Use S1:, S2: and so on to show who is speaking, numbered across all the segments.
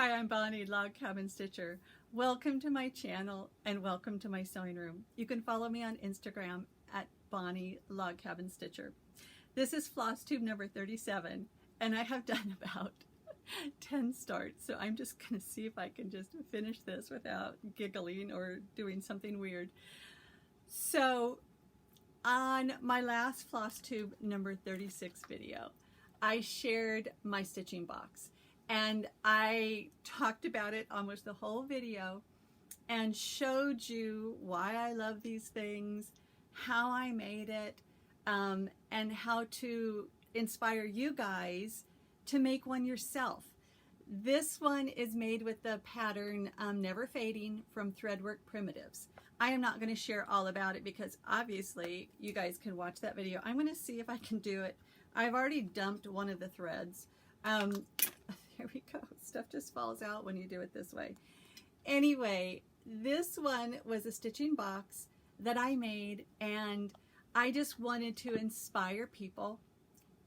S1: Hi, I'm Bonnie, Log Cabin Stitcher. Welcome to my channel and welcome to my sewing room. You can follow me on Instagram at Bonnie Log Cabin Stitcher. This is FlossTube number 37 and I have done about 10 starts, so I'm just going to see if I can just finish this without giggling or doing something weird. So on my last FlossTube number 36 video, I shared my stitching box. And I talked about it almost the whole video and showed you why I love these things, how I made it, and how to inspire you guys to make one yourself. This one is made with the pattern Never Fading from Threadwork Primitives. I am not going to share all about it because obviously you guys can watch that video. I'm going to see if I can do it. I've already dumped one of the threads. There we go. Stuff just falls out when you do it this way. Anyway, this one was a stitching box that I made, and I just wanted to inspire people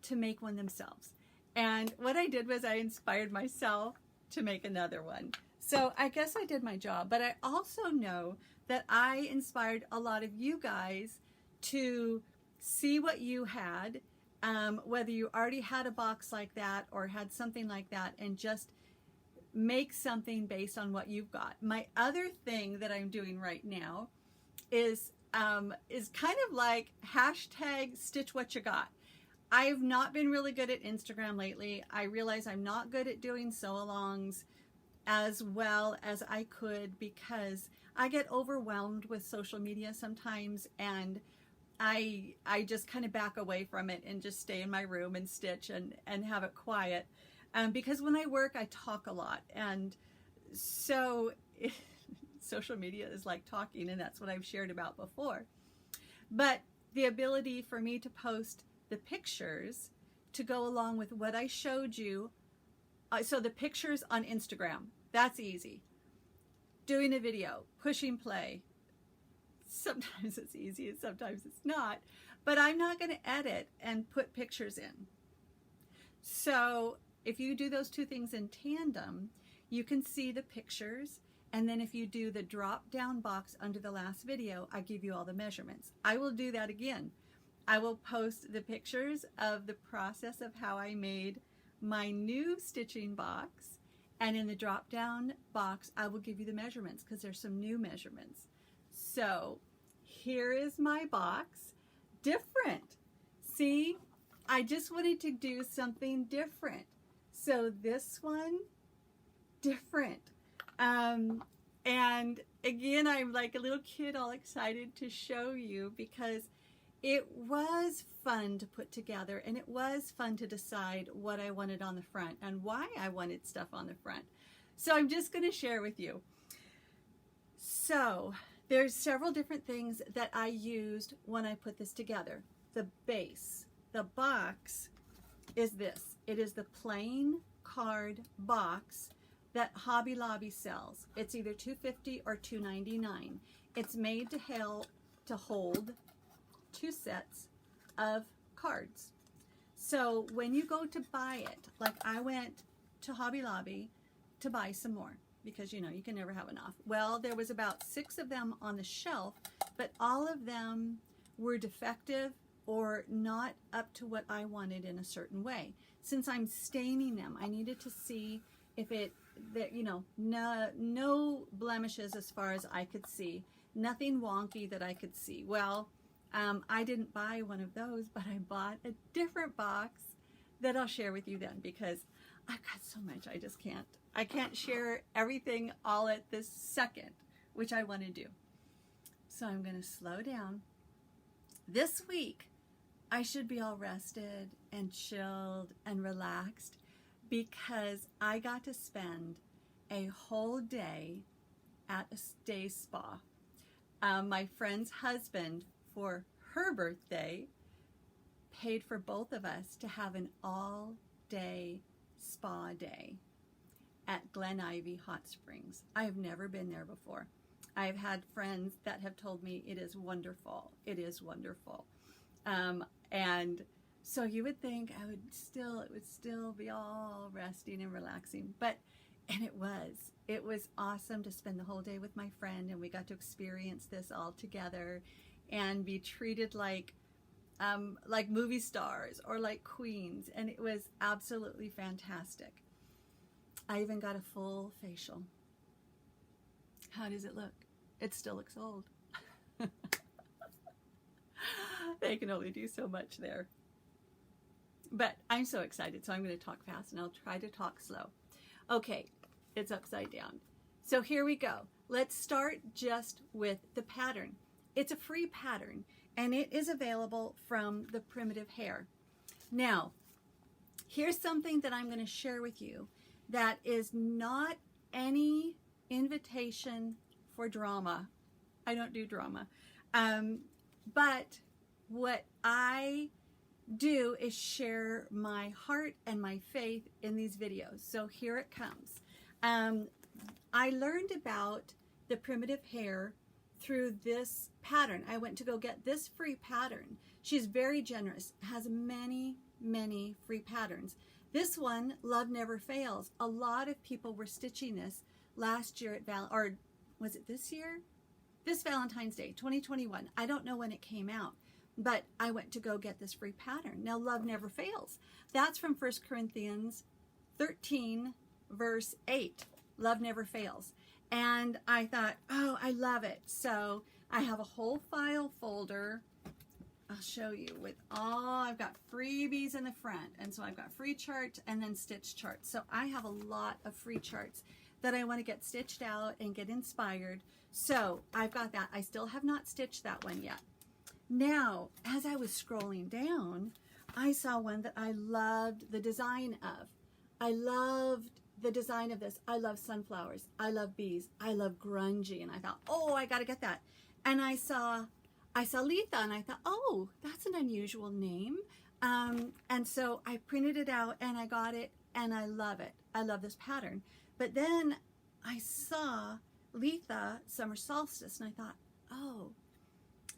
S1: to make one themselves. And what I did was I inspired myself to make another one. So I guess I did my job, but I also know that I inspired a lot of you guys to see what you had, whether you already had a box like that or had something like that, and just make something based on what you've got. My other thing that I'm doing right now is kind of like hashtag stitch what you got. I've not been really good at Instagram lately. I realize I'm not good at doing sew-alongs as well as I could because I get overwhelmed with social media sometimes, and I just kind of back away from it and just stay in my room and stitch and have it quiet. Because when I work, I talk a lot. And so social media is like talking, and that's what I've shared about before. But the ability for me to post the pictures to go along with what I showed you. So the pictures on Instagram, that's easy. Doing a video, pushing play. Sometimes it's easy and sometimes it's not, but I'm not going to edit and put pictures in. So if you do those two things in tandem, you can see the pictures, and then if you do the drop down box under the last video, I give you all the measurements. I will do that again. I will post the pictures of the process of how I made my new stitching box, and in the drop down box I will give you the measurements because there's some new measurements. So here is my box. Different. See, I just wanted to do something different. So this one, different. And again, I'm like a little kid all excited to show you because it was fun to put together, and it was fun to decide what I wanted on the front and why I wanted stuff on the front. So I'm just going to share with you. So there's several different things that I used when I put this together. The base, the box is this. It is the plain card box that Hobby Lobby sells. It's either $2.50 or $2.99. It's made to hold 2 sets of cards. So when you go to buy it, like I went to Hobby Lobby to buy some more, because you know you can never have enough. Well, there was about 6 of them on the shelf, but all of them were defective or not up to what I wanted in a certain way. Since I'm staining them, I needed to see if no blemishes as far as I could see, nothing wonky that I could see. Well, I didn't buy one of those, but I bought a different box that I'll share with you then, because I've got so much I can't share everything all at this second, which I want to do. So I'm going to slow down. This week, I should be all rested and chilled and relaxed because I got to spend a whole day at a day spa. My friend's husband, for her birthday, paid for both of us to have an all-day spa day at Glen Ivy Hot Springs. I have never been there before. I've had friends that have told me it is wonderful. It is wonderful. And so you would think it would still be all resting and relaxing, but And it was awesome to spend the whole day with my friend, and we got to experience this all together and be treated like movie stars or like queens, and it was absolutely fantastic. I even got a full facial. How does it look? It still looks old. They can only do so much there. But I'm so excited, so I'm going to talk fast and I'll try to talk slow. Okay, it's upside down. So here we go. Let's start just with the pattern. It's a free pattern and it is available from the Primitive Hair. Now, here's something that I'm going to share with you that is not any invitation for drama. I don't do drama. But what I do is share my heart and my faith in these videos. So here it comes. I learned about the Primitive Hair through this pattern. I went to go get this free pattern. She's very generous, has many, many free patterns. This one, Love Never Fails. A lot of people were stitching this last year at or was it this year? This Valentine's Day, 2021. I don't know when it came out, but I went to go get this free pattern. Now, Love Never Fails. That's from 1 Corinthians 13, verse 8. Love never fails. And I thought, oh, I love it. So I have a whole file folder. I'll show you with I've got freebies in the front. And so I've got free charts and then stitch charts. So I have a lot of free charts that I want to get stitched out and get inspired. So I've got that. I still have not stitched that one yet. Now, as I was scrolling down, I saw one that I loved the design of. I loved the design of this. I love sunflowers. I love bees. I love grungy. And I thought, oh, I got to get that. And I saw Letha, and I thought, oh, that's an unusual name. And so I printed it out and I got it and I love it. I love this pattern. But then I saw Letha Summer Solstice and I thought, oh,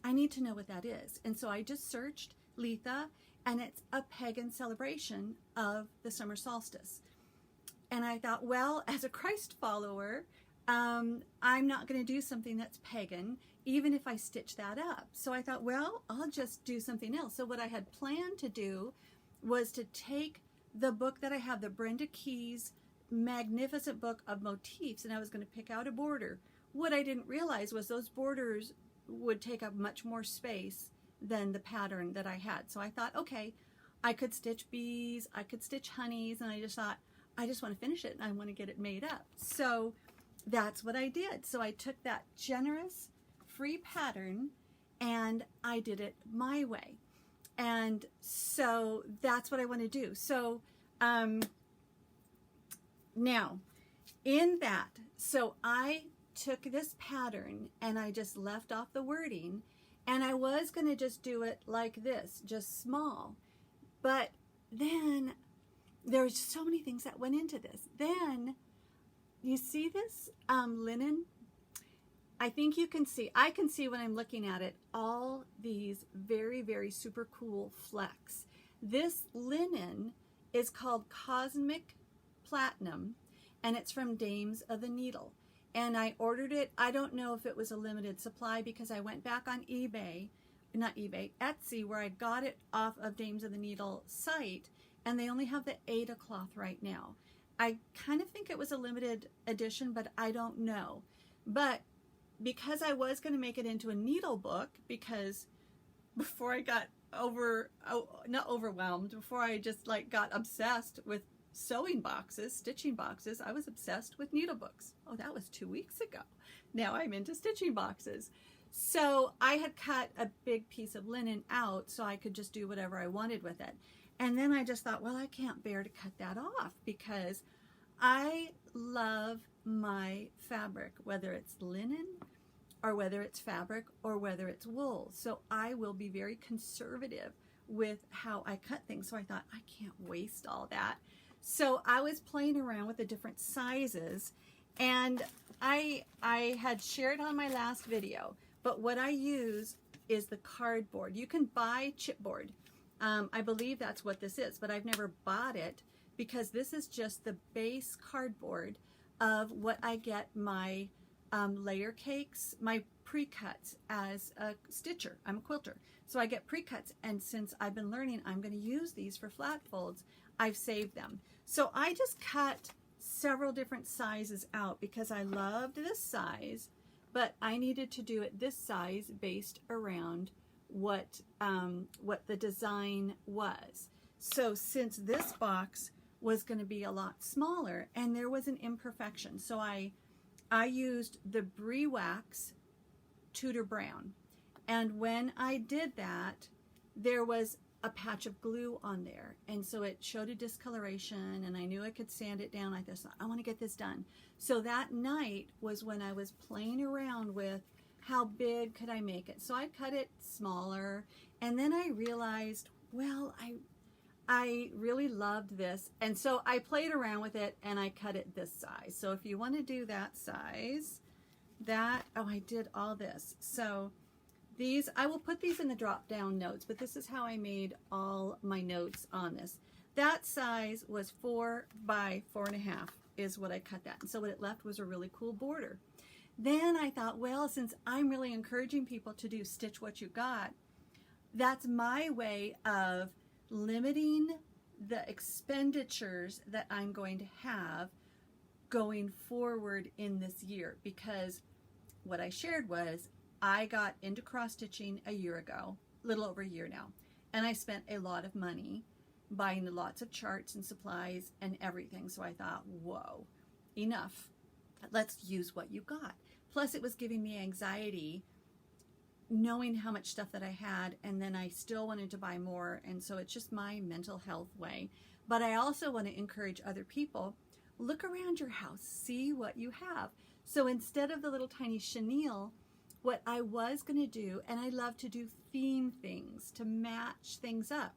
S1: I need to know what that is. And so I just searched Letha, and it's a pagan celebration of the summer solstice. And I thought, well, as a Christ follower, I'm not going to do something that's pagan, even if I stitch that up. So I thought, well, I'll just do something else. So what I had planned to do was to take the book that I have, the Brenda Keyes magnificent book of motifs, and I was going to pick out a border. What I didn't realize was those borders would take up much more space than the pattern that I had. So I thought, okay, I could stitch bees, I could stitch honeys, and I just thought, I just want to finish it and I want to get it made up. So that's what I did. So I took that generous free pattern and I did it my way. And so that's what I want to do. So now in that, so I took this pattern and I just left off the wording, and I was going to just do it like this, just small. But then there's so many things that went into this. Then you see this linen? I think you can see, I can see when I'm looking at it, all these very, very super cool flecks. This linen is called Cosmic Platinum, and it's from Dames of the Needle. And I ordered it. I don't know if it was a limited supply because I went back on eBay, not eBay, Etsy, where I got it off of Dames of the Needle site, and they only have the Ada cloth right now. I kind of think it was a limited edition, but I don't know. But because I was going to make it into a needle book, because before I got not overwhelmed, before I just like got obsessed with sewing boxes, stitching boxes, I was obsessed with needle books. Oh, that was 2 weeks ago. Now I'm into stitching boxes. So I had cut a big piece of linen out so I could just do whatever I wanted with it. And then I just thought, well, I can't bear to cut that off because I love my fabric, whether it's linen or whether it's fabric or whether it's wool. So I will be very conservative with how I cut things. So I thought, I can't waste all that. So I was playing around with the different sizes, and I had shared on my last video, but what I use is the cardboard. You can buy chipboard. I believe that's what this is, but I've never bought it because this is just the base cardboard of what I get my layer cakes, my pre-cuts as a stitcher. I'm a quilter. So I get pre-cuts, and since I've been learning I'm going to use these for flat folds, I've saved them. So I just cut several different sizes out because I loved this size, but I needed to do it this size based around what the design was. So since this box was going to be a lot smaller and there was an imperfection, so I used the Brie Wax Tudor Brown, and when I did that there was a patch of glue on there, and so it showed a discoloration, and I knew I could sand it down. I thought, I want to get this done. So that night was when I was playing around with how big could I make it. So I cut it smaller, and then I realized, well, I really loved this, and so I played around with it and I cut it this size. So if you want to do that size, I did all this. So these, I will put these in the drop down notes, but this is how I made all my notes on this. That size was 4 by 4.5 is what I cut that. And so what it left was a really cool border. Then I thought, well, since I'm really encouraging people to do stitch what you got, that's my way of limiting the expenditures that I'm going to have going forward in this year, because what I shared was I got into cross stitching a year ago, a little over a year now, and I spent a lot of money buying lots of charts and supplies and everything. So I thought, whoa, enough. Let's use what you got. Plus it was giving me anxiety knowing how much stuff that I had, and then I still wanted to buy more, and so it's just my mental health way. But I also want to encourage other people, look around your house, see what you have. So instead of the little tiny chenille, what I was going to do, and I love to do theme things to match things up,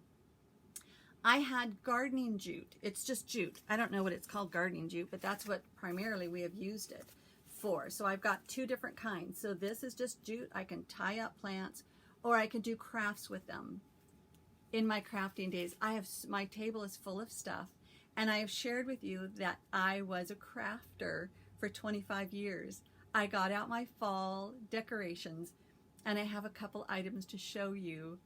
S1: I had gardening jute. It's just jute. I don't know what it's called, gardening jute, but that's what primarily we have used it for. So I've got 2 different kinds. So this is just jute. I can tie up plants, or I can do crafts with them. In my crafting days, my table is full of stuff, and I have shared with you that I was a crafter for 25 years. I got out my fall decorations, and I have a couple items to show you.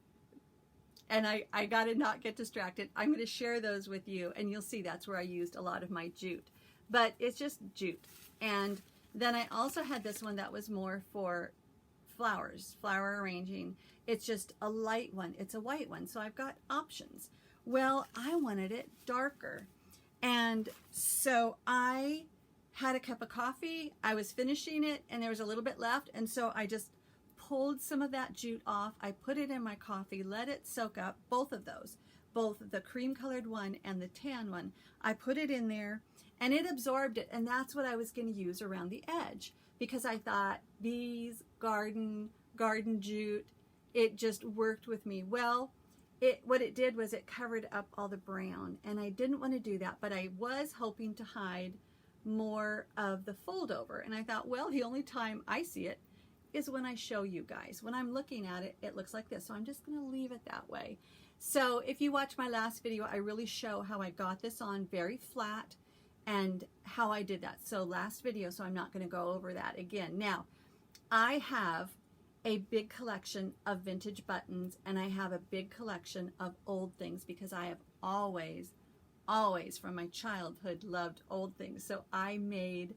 S1: And I got to not get distracted. I'm going to share those with you, and you'll see that's where I used a lot of my jute. But it's just jute. And then I also had this one that was more for flowers, flower arranging. It's just a light one. It's a white one. So I've got options. Well, I wanted it darker. And so I had a cup of coffee. I was finishing it, and there was a little bit left. And so I just pulled some of that jute off. I put it in my coffee, let it soak up, both of those, both the cream colored one and the tan one. I put it in there, and it absorbed it, and that's what I was going to use around the edge, because I thought these garden jute, it just worked with me. Well, what it did was it covered up all the brown, and I didn't want to do that, but I was hoping to hide more of the fold over, and I thought, well, the only time I see it is when I show you guys. When I'm looking at it, it looks like this, so I'm just going to leave it that way. So if you watch my last video, I really show how I got this on very flat and how I did that. So last video, so I'm not going to go over that again. Now, I have a big collection of vintage buttons, and I have a big collection of old things, because I have always from my childhood loved old things. So I made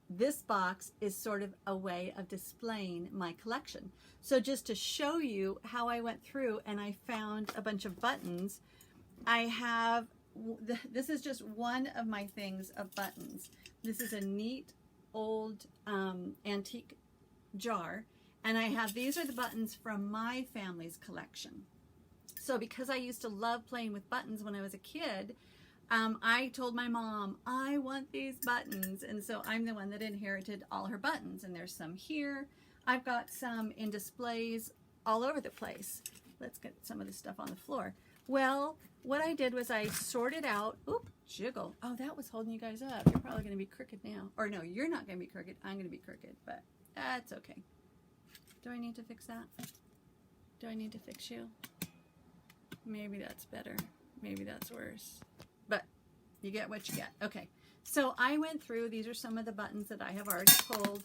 S1: this box is sort of a way of displaying my collection. So just to show you how I went through and I found a bunch of buttons, I have, this is just one of my things of buttons. This is a neat old antique jar, and I have, these are the buttons from my family's collection. So because I used to love playing with buttons when I was a kid, I told my mom, I want these buttons, and so I'm the one that inherited all her buttons, and there's some here. I've got some in displays all over the place. Let's get some of the stuff on the floor. Well, what I did was I sorted out, oop, jiggle. Oh, that was holding you guys up. You're probably going to be crooked now. Or no, you're not going to be crooked. I'm going to be crooked, but that's okay. Do I need to fix that? Do I need to fix you? Maybe that's better. Maybe that's worse. But you get what you get. Okay, So I went through, these are some of the buttons that I have already pulled.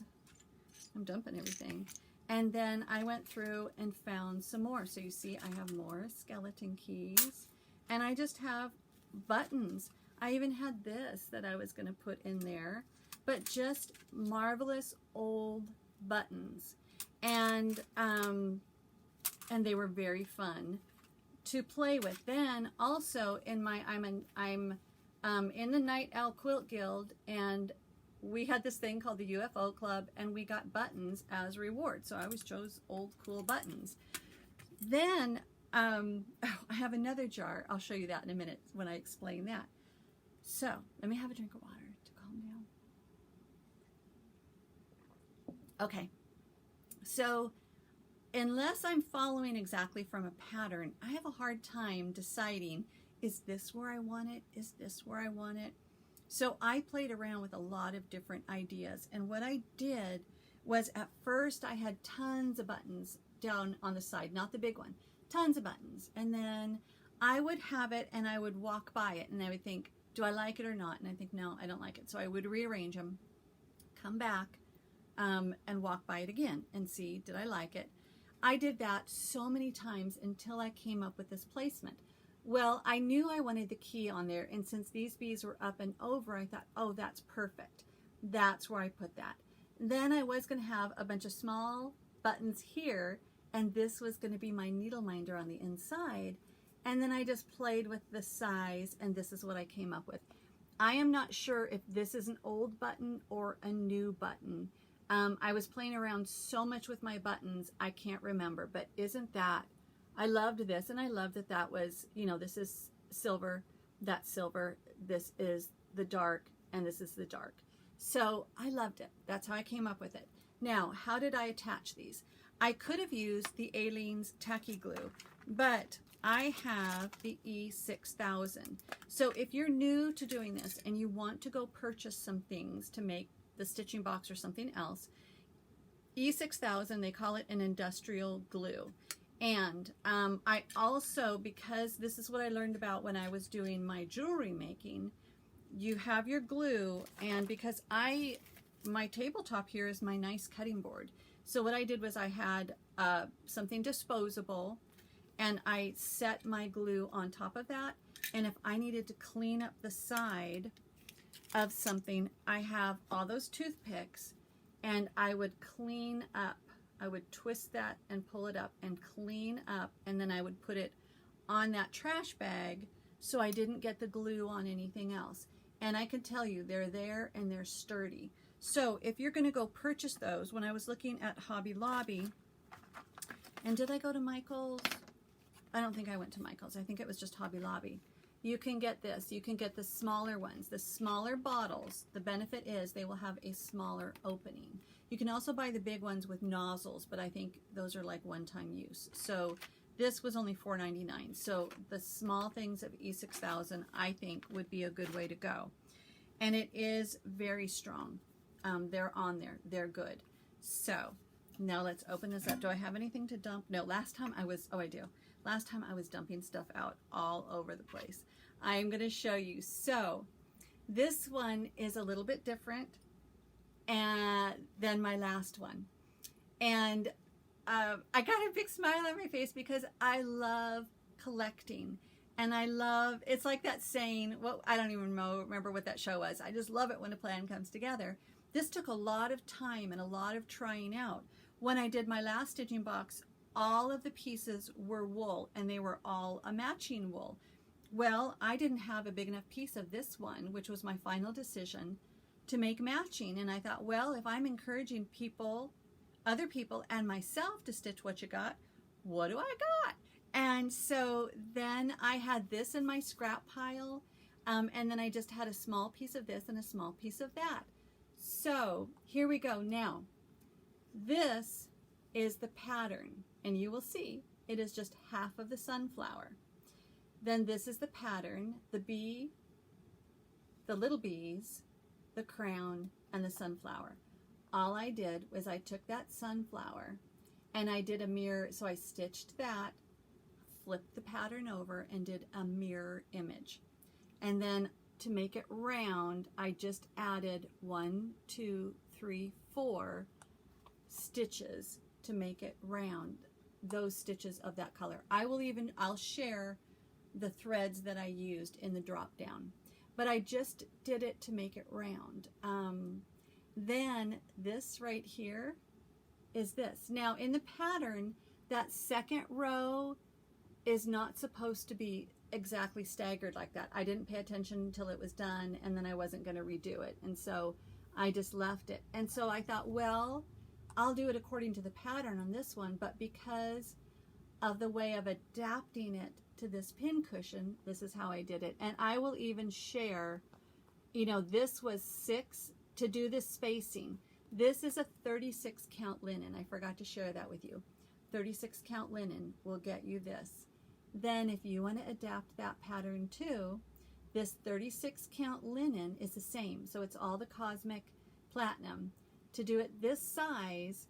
S1: I'm dumping everything. And then I went through and found some more. So you see I have more skeleton keys. And I just have buttons. I even had this that I was going to put in there. But just marvelous old buttons. And they were very fun to play with. Then also in my, I'm in the Night Owl Quilt Guild, and we had this thing called the UFO Club, and we got buttons as reward. So I always chose old cool buttons. Then I have another jar. I'll show you that in a minute when I explain that. So let me have a drink of water to calm down. Okay, so unless I'm following exactly from a pattern, I have a hard time deciding, is this where I want it? Is this where I want it? So I played around with a lot of different ideas. And what I did was, at first I had tons of buttons down on the side, not the big one, tons of buttons. And then I would have it and I would walk by it and I would think, do I like it or not? And I think, no, I don't like it. So I would rearrange them, come back and walk by it again and see, did I like it? I did that so many times until I came up with this placement. Well, I knew I wanted the key on there, and since these bees were up and over, I thought, oh, that's perfect. That's where I put that. Then I was going to have a bunch of small buttons here, and this was going to be my needle minder on the inside. And then I just played with the size, and this is what I came up with. I am not sure if this is an old button or a new button. I was playing around so much with my buttons, I can't remember, but isn't that, I loved this, and I loved that that was, you know, this is silver, that's silver, this is the dark, and this is the dark. So I loved it. That's how I came up with it. Now, how did I attach these? I could have used the Aleene's tacky glue, but I have the E6000. So if you're new to doing this and you want to go purchase some things to make the stitching box or something else, E6000, they call it an industrial glue. And I also, because this is what I learned about when I was doing my jewelry making, you have your glue, and because my tabletop here is my nice cutting board. So what I did was I had something disposable, and I set my glue on top of that. And if I needed to clean up the side of something, I have all those toothpicks, and I would clean up. I would twist that and pull it up and clean up, and then I would put it on that trash bag so I didn't get the glue on anything else. And I can tell you, they're there and they're sturdy. So if you're going to go purchase those, when I was looking at Hobby Lobby, and did I go to Michael's? I don't think I went to Michael's. I think it was just Hobby Lobby. You can get this. You can get the smaller ones, the smaller bottles. The benefit is they will have a smaller opening. You can also buy the big ones with nozzles, but I think those are like one-time use. So this was only $4.99. So the small things of E6000, I think, would be a good way to go. And it is very strong. They're on there. They're good. So now let's open this up. Do I have anything to dump? No, last time I was, oh, I do. Last time I was dumping stuff out all over the place. I'm going to show you. So this one is a little bit different than my last one. And I got a big smile on my face because I love collecting. And I love, it's like that saying, well, I don't even remember what that show was. I just love it when a plan comes together. This took a lot of time and a lot of trying out. When I did my last stitching box, all of the pieces were wool, and they were all a matching wool. Well, I didn't have a big enough piece of this one, which was my final decision, to make matching. And I thought, well, if I'm encouraging people, other people, and myself to stitch what you got, what do I got? And so then I had this in my scrap pile, and then I just had a small piece of this and a small piece of that. So here we go. Now, this is the pattern, and you will see it is just half of the sunflower. Then this is the pattern, the bee, the little bees, the crown, and the sunflower. All I did was I took that sunflower and I did a mirror, so I stitched that, flipped the pattern over, and did a mirror image. And then to make it round, I just added 1, 2, 3, 4 stitches to make it round, those stitches of that color. I'll share the threads that I used in the drop down, but I just did it to make it round. Then this right here is this. Now in the pattern, that second row is not supposed to be exactly staggered like that. I didn't pay attention until it was done, and then I wasn't going to redo it, and so I just left it. And so I thought, well, I'll do it according to the pattern on this one, but because of the way of adapting it to this pincushion, this is how I did it. And I will even share, you know, this was 6 to do this spacing. This is a 36 count linen. I forgot to share that with you. 36 count linen will get you this. Then if you want to adapt that pattern too, this 36 count linen is the same. So it's all the Cosmic Platinum. To do it this size,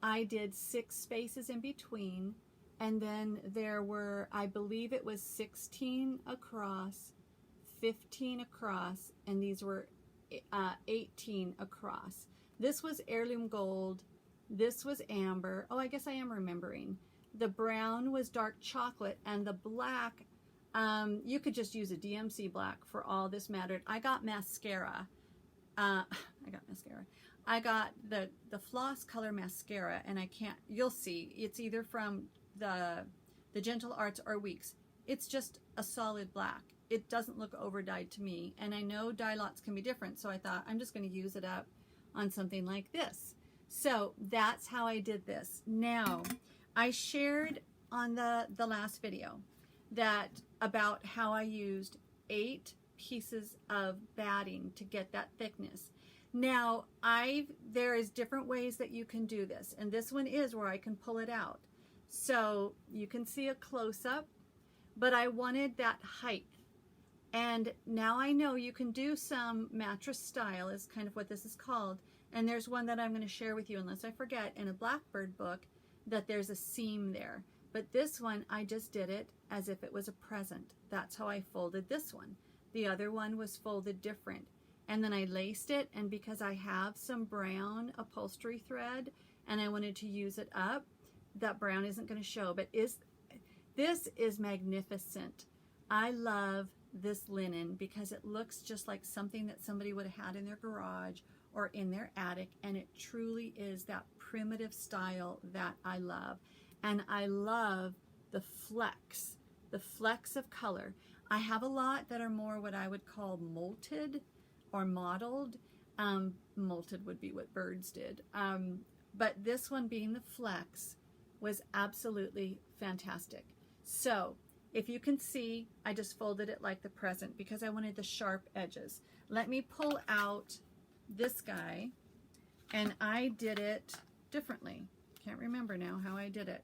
S1: I did 6 spaces in between, and then there were, I believe it was 16 across, 15 across, and these were 18 across. This was heirloom gold. This was amber. Oh, I guess I am remembering. The brown was dark chocolate, and the black, you could just use a DMC black for all this mattered. I got mascara. I got the Floss color mascara, and I can't, you'll see, it's either from the Gentle Arts or Weeks. It's just a solid black. It doesn't look over dyed to me, and I know dye lots can be different, so I thought I'm just going to use it up on something like this. So that's how I did this. Now, I shared on the last video that about how I used 8 pieces of batting to get that thickness. Now, there is different ways that you can do this, and this one is where I can pull it out. So you can see a close-up, but I wanted that height. And now I know you can do some mattress style is kind of what this is called. And there's one that I'm going to share with you, unless I forget, in a Blackbird book, that there's a seam there. But this one, I just did it as if it was a present. That's how I folded this one. The other one was folded different. And then I laced it, and because I have some brown upholstery thread and I wanted to use it up, that brown isn't going to show, but this is magnificent. I love this linen because it looks just like something that somebody would have had in their garage or in their attic, and it truly is that primitive style that I love. And I love the flecks of color. I have a lot that are more what I would call molted or mottled. Molted would be what birds did. But this one being the flecks was absolutely fantastic. So if you can see, I just folded it like the present because I wanted the sharp edges. Let me pull out this guy, and I did it differently. Can't remember now how I did it.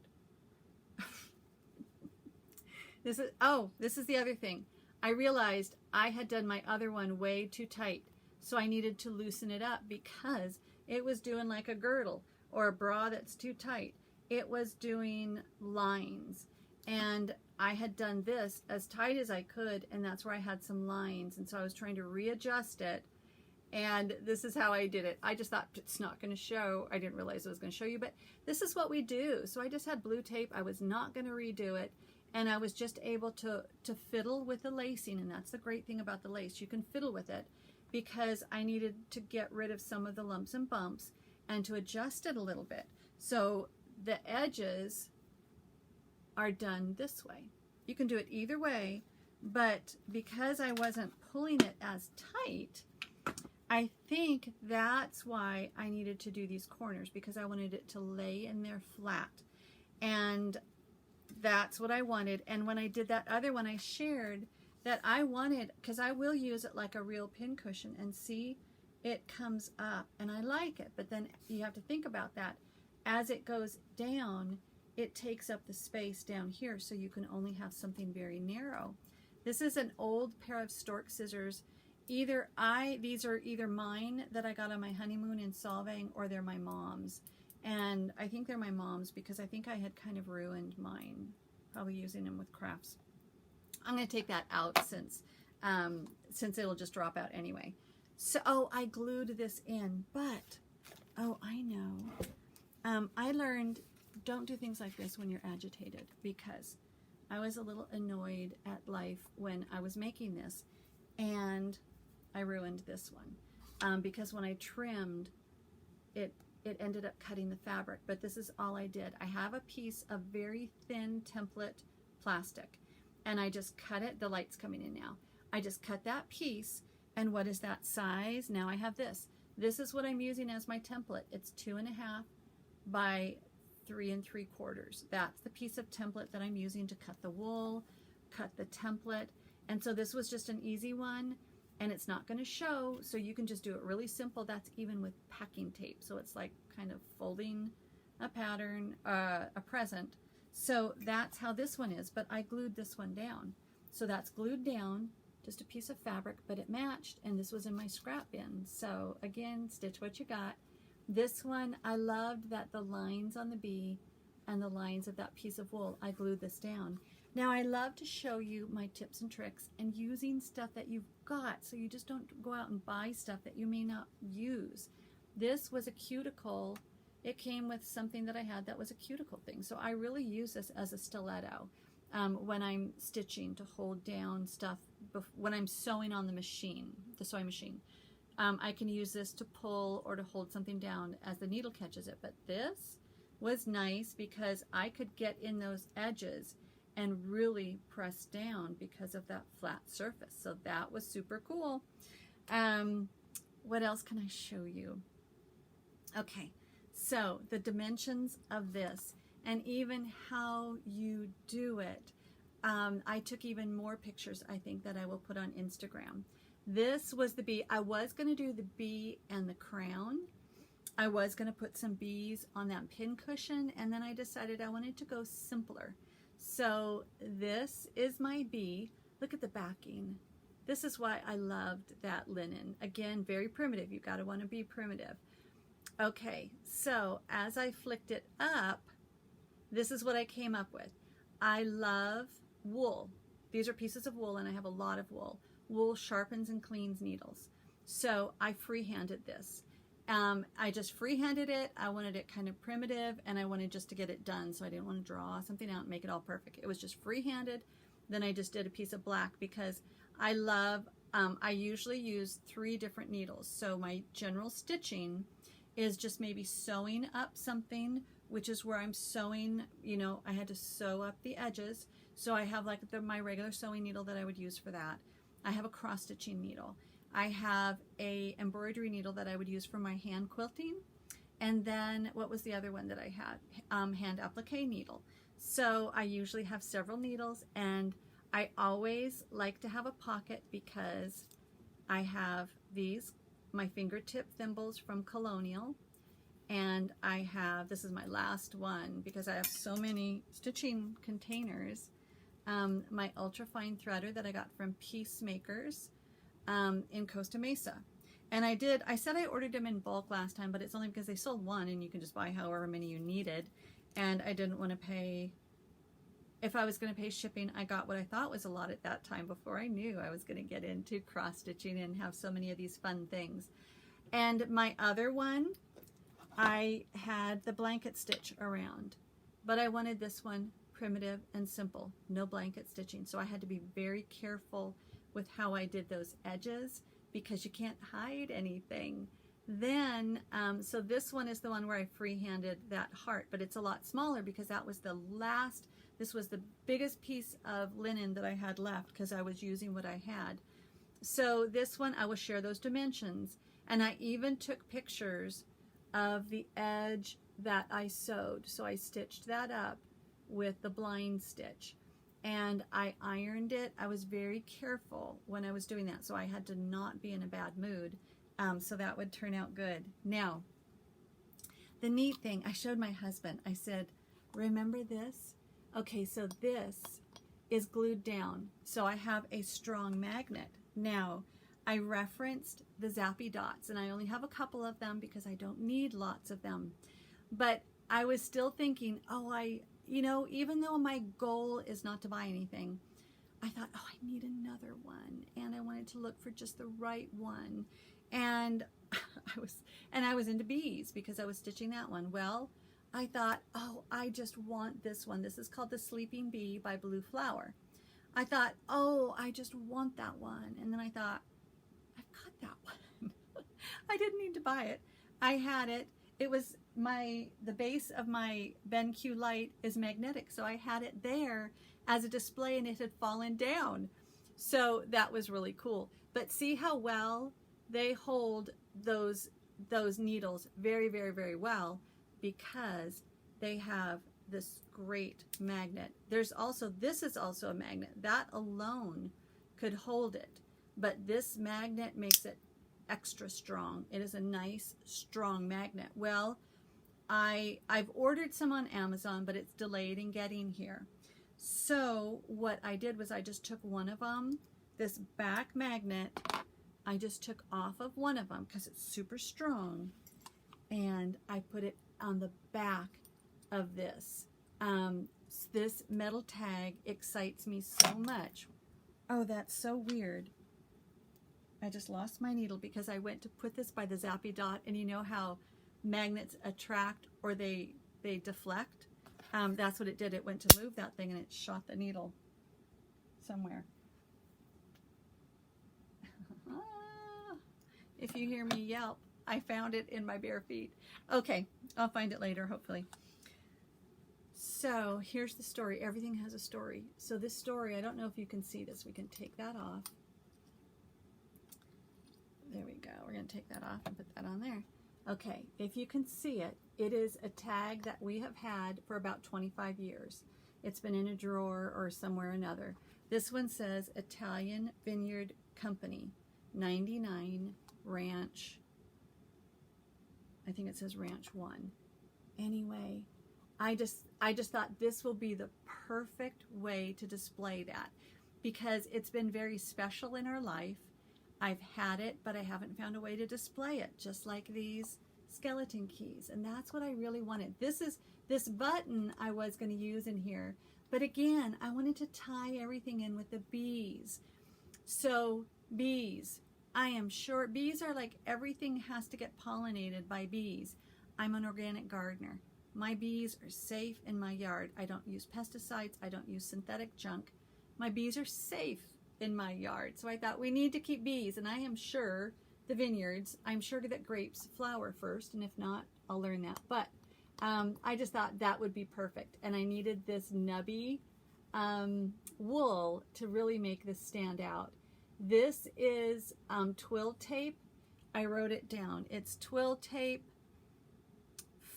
S1: This is the other thing. I realized I had done my other one way too tight, so I needed to loosen it up because it was doing like a girdle or a bra that's too tight. It was doing lines, and I had done this as tight as I could, and that's where I had some lines, and so I was trying to readjust it, and this is how I did it. I just thought it's not going to show. I didn't realize it was going to show you, but this is what we do. So I just had blue tape. I was not going to redo it, and I was just able to fiddle with the lacing, and that's the great thing about the lace. You can fiddle with it because I needed to get rid of some of the lumps and bumps and to adjust it a little bit. So the edges are done this way. You can do it either way, but because I wasn't pulling it as tight, I think that's why I needed to do these corners, because I wanted it to lay in there flat. And that's what I wanted. And when I did that other one, I shared that I wanted, because I will use it like a real pincushion, and see, it comes up and I like it. But then you have to think about that. As it goes down, it takes up the space down here, so you can only have something very narrow. This is an old pair of stork scissors. These are either mine that I got on my honeymoon in Solvang, or they're my mom's. And I think they're my mom's because I think I had kind of ruined mine, probably using them with crafts. I'm going to take that out since since it'll just drop out anyway. So, oh, I glued this in, but, oh, I know. I learned, don't do things like this when you're agitated, because I was a little annoyed at life when I was making this, and I ruined this one. Because when I trimmed, it ended up cutting the fabric, but this is all I did. I have a piece of very thin template plastic, and I just cut it. The light's coming in now. I just cut that piece, and what is that size? Now I have this. This is what I'm using as my template. It's 2.5 by 3 3/4. That's the piece of template that I'm using to cut the wool, cut the template, and so this was just an easy one, and it's not going to show, so you can just do it really simple. That's even with packing tape, so it's like kind of folding a pattern, a present. So that's how this one is, but I glued this one down. So that's glued down, just a piece of fabric, but it matched, and this was in my scrap bin. So again, stitch what you got. This one, I loved that the lines on the bee and the lines of that piece of wool, I glued this down. Now I love to show you my tips and tricks and using stuff that you've got, so you just don't go out and buy stuff that you may not use. This was a cuticle. It came with something that I had that was a cuticle thing. So I really use this as a stiletto when I'm stitching to hold down stuff, when I'm sewing on the machine, the sewing machine. I can use this to pull or to hold something down as the needle catches it. But this was nice because I could get in those edges and really press down because of that flat surface. So that was super cool. What else can I show you? Okay, so the dimensions of this and even how you do it. I took even more pictures, I think, that I will put on Instagram. This was the bee. I was going to do the bee and the crown. I was going to put some bees on that pincushion, and then I decided I wanted to go simpler. So this is my bee. Look at the backing. This is why I loved that linen. Again, very primitive. You've got to want to be primitive. Okay, so as I flicked it up, this is what I came up with. I love wool. These are pieces of wool, and I have a lot of wool. Wool sharpens and cleans needles. So I freehanded this. I just freehanded it. I wanted it kind of primitive, and I wanted just to get it done, so I didn't want to draw something out and make it all perfect. It was just freehanded. Then I just did a piece of black because I love, I usually use 3 different needles. So my general stitching is just maybe sewing up something, which is where I'm sewing, you know, I had to sew up the edges. So I have like my regular sewing needle that I would use for that. I have a cross stitching needle. I have a embroidery needle that I would use for my hand quilting. And then what was the other one that I had? Hand applique needle. So I usually have several needles, and I always like to have a pocket because I have these, my fingertip thimbles from Colonial, and I have, this is my last one because I have so many stitching containers, my ultrafine threader that I got from Peacemakers in Costa Mesa. And I said I ordered them in bulk last time, but it's only because they sold one and you can just buy however many you needed. And I didn't want to pay, if I was going to pay shipping, I got what I thought was a lot at that time before I knew I was going to get into cross stitching and have so many of these fun things. And my other one, I had the blanket stitch around, but I wanted this one primitive and simple, no blanket stitching. So I had to be very careful with how I did those edges because you can't hide anything. Then, so this one is the one where I freehanded that heart, but it's a lot smaller because that was the last, this was the biggest piece of linen that I had left because I was using what I had. So this one, I will share those dimensions. And I even took pictures of the edge that I sewed. So I stitched that up with the blind stitch. And I ironed it. I was very careful when I was doing that, so I had to not be in a bad mood, so that would turn out good. Now, the neat thing, I showed my husband. I said, remember this? Okay, so this is glued down, so I have a strong magnet. Now, I referenced the Zappy dots, and I only have a couple of them because I don't need lots of them. But I was still thinking, oh, you know, even though my goal is not to buy anything, I thought, oh, I need another one, and I wanted to look for just the right one, and I was into bees because I was stitching that one. Well, I thought, oh, I just want this one. This is called the Sleeping Bee by Blue Flower. I thought, oh, I just want that one, and then I thought, I've got that one. I didn't need to buy it. I had it. It was the base of my BenQ light is magnetic, so I had it there as a display, and it had fallen down. So that was really cool. But see how well they hold those needles very, very, very well, because they have this great magnet. This is also a magnet. That alone could hold it, but this magnet makes it extra strong. It is a nice, strong magnet. Well, I've ordered some on Amazon, but it's delayed in getting here. So what I did was I just took one of them, this back magnet, I just took off of one of them because it's super strong, and I put it on the back of this. This metal tag excites me so much. Oh, that's so weird. I just lost my needle because I went to put this by the Zappy Dot, and you know how magnets attract or they deflect? That's what it did. It went to move that thing and it shot the needle somewhere. If you hear me yelp, I found it in my bare feet. Okay, I'll find it later, hopefully. So here's the story. Everything has a story. So this story, I don't know if you can see this. We can take that off. There we go. We're going to take that off and put that on there. Okay, if you can see it, it is a tag that we have had for about 25 years. It's been in a drawer or somewhere or another. This one says Italian Vineyard Company, 99 Ranch. I think it says Ranch 1. Anyway, I just thought this will be the perfect way to display that, because it's been very special in our life. I've had it, but I haven't found a way to display it, just like these skeleton keys. And that's what I really wanted. This button I was going to use in here, but again, I wanted to tie everything in with the bees. So bees, I am sure bees are like, everything has to get pollinated by bees. I'm an organic gardener. My bees are safe in my yard. I don't use pesticides. I don't use synthetic junk. My bees are safe in my yard. So I thought, we need to keep bees, and I am sure the vineyards, I'm sure that grapes flower first, and if not, I'll learn that. But I just thought that would be perfect, and I needed this nubby wool to really make this stand out. This is twill tape. I wrote it down. It's twill tape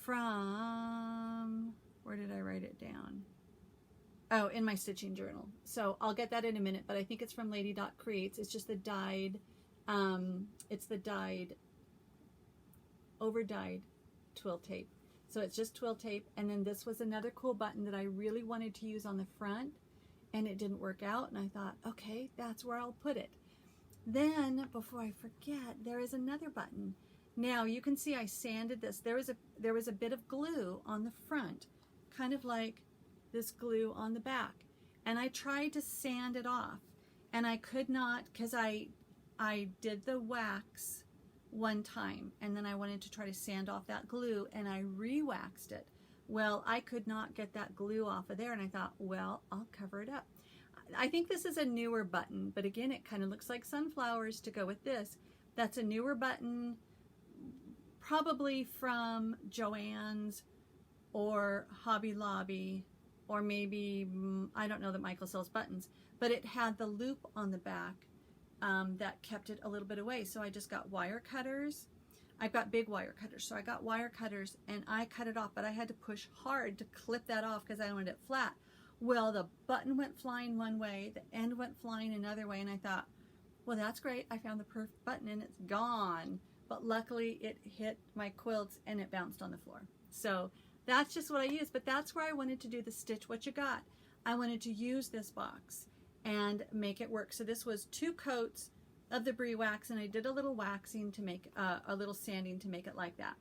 S1: from, where did I write it down? Oh, in my stitching journal. So I'll get that in a minute, but I think it's from Lady Dot Creates. It's just the dyed, it's the dyed, over-dyed twill tape. So it's just twill tape. And then this was another cool button that I really wanted to use on the front, and it didn't work out. And I thought, okay, that's where I'll put it. Then, before I forget, there is another button. Now you can see I sanded this. There was a bit of glue on the front, kind of like this glue on the back, and I tried to sand it off, and I could not, because I did the wax one time, and then I wanted to try to sand off that glue, and I re-waxed it. Well, I could not get that glue off of there, and I thought, well, I'll cover it up. I think this is a newer button, but again, it kind of looks like sunflowers to go with this. That's a newer button, probably from Joann's or Hobby Lobby, or maybe, I don't know that Michael sells buttons, but it had the loop on the back that kept it a little bit away. So I just got wire cutters. I've got big wire cutters, so I got wire cutters and I cut it off, but I had to push hard to clip that off because I wanted it flat. Well, the button went flying one way, the end went flying another way, and I thought, well, that's great. I found the perfect button and it's gone. But luckily it hit my quilts and it bounced on the floor. So that's just what I used, but that's where I wanted to do the Stitch What You Got. I wanted to use this box and make it work. So this was 2 coats of the brie wax, and I did a little waxing to make, a little sanding to make it like that.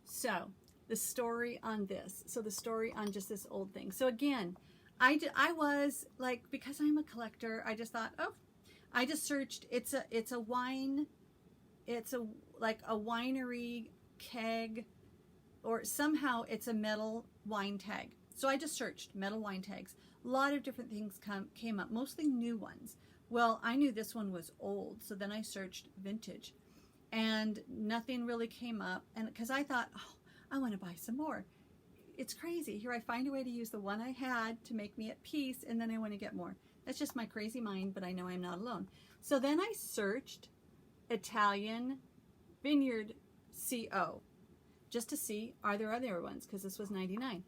S1: So the story on this, so the story on just this old thing. So again, I was like, because I'm a collector, I just thought, oh, I just searched. It's a wine. It's like a winery keg, or somehow it's a metal wine tag. So I just searched metal wine tags. A lot of different things came up, mostly new ones. Well, I knew this one was old, so then I searched vintage, and nothing really came up. And because I thought, oh, I want to buy some more. It's crazy. Here I find a way to use the one I had to make me at peace, and then I want to get more. That's just my crazy mind, but I know I'm not alone. So then I searched Italian vineyard CO just to see, are there other ones, because this was 99.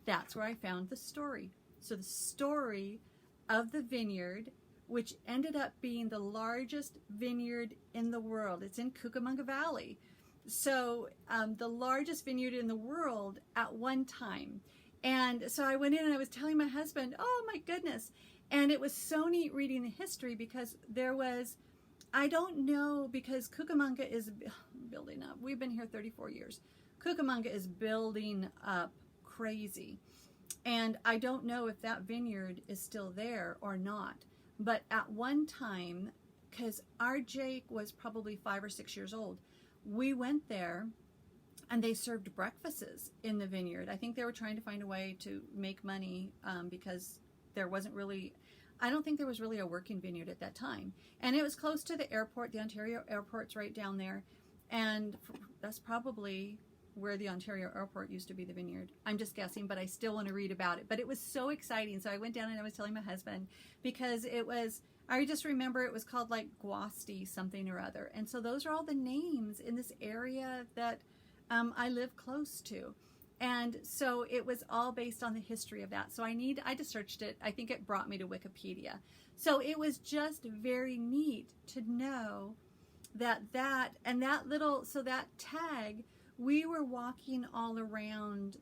S1: That's where I found the story. So the story of the vineyard, which ended up being the largest vineyard in the world. It's in Cucamonga Valley. So the largest vineyard in the world at one time. And so I went in and I was telling my husband, oh my goodness. And it was so neat reading the history, because there was, I don't know, because Cucamonga is building up. We've been here 34 years. Cucamonga is building up crazy. And I don't know if that vineyard is still there or not. But at one time, because our Jake was probably 5 or 6 years old, we went there and they served breakfasts in the vineyard. I think they were trying to find a way to make money because there wasn't really, I don't think there was really a working vineyard at that time. And it was close to the airport. The Ontario airport's right down there. And that's probably where the Ontario airport used to be the vineyard. I'm just guessing, but I still want to read about it. But it was so exciting. So I went down and I was telling my husband, because it was, I just remember it was called like Guasti something or other. And so those are all the names in this area that I live close to. And so it was all based on the history of that. So I just searched it. I think it brought me to Wikipedia. So it was just very neat to know that that little, so that tag, we were walking all around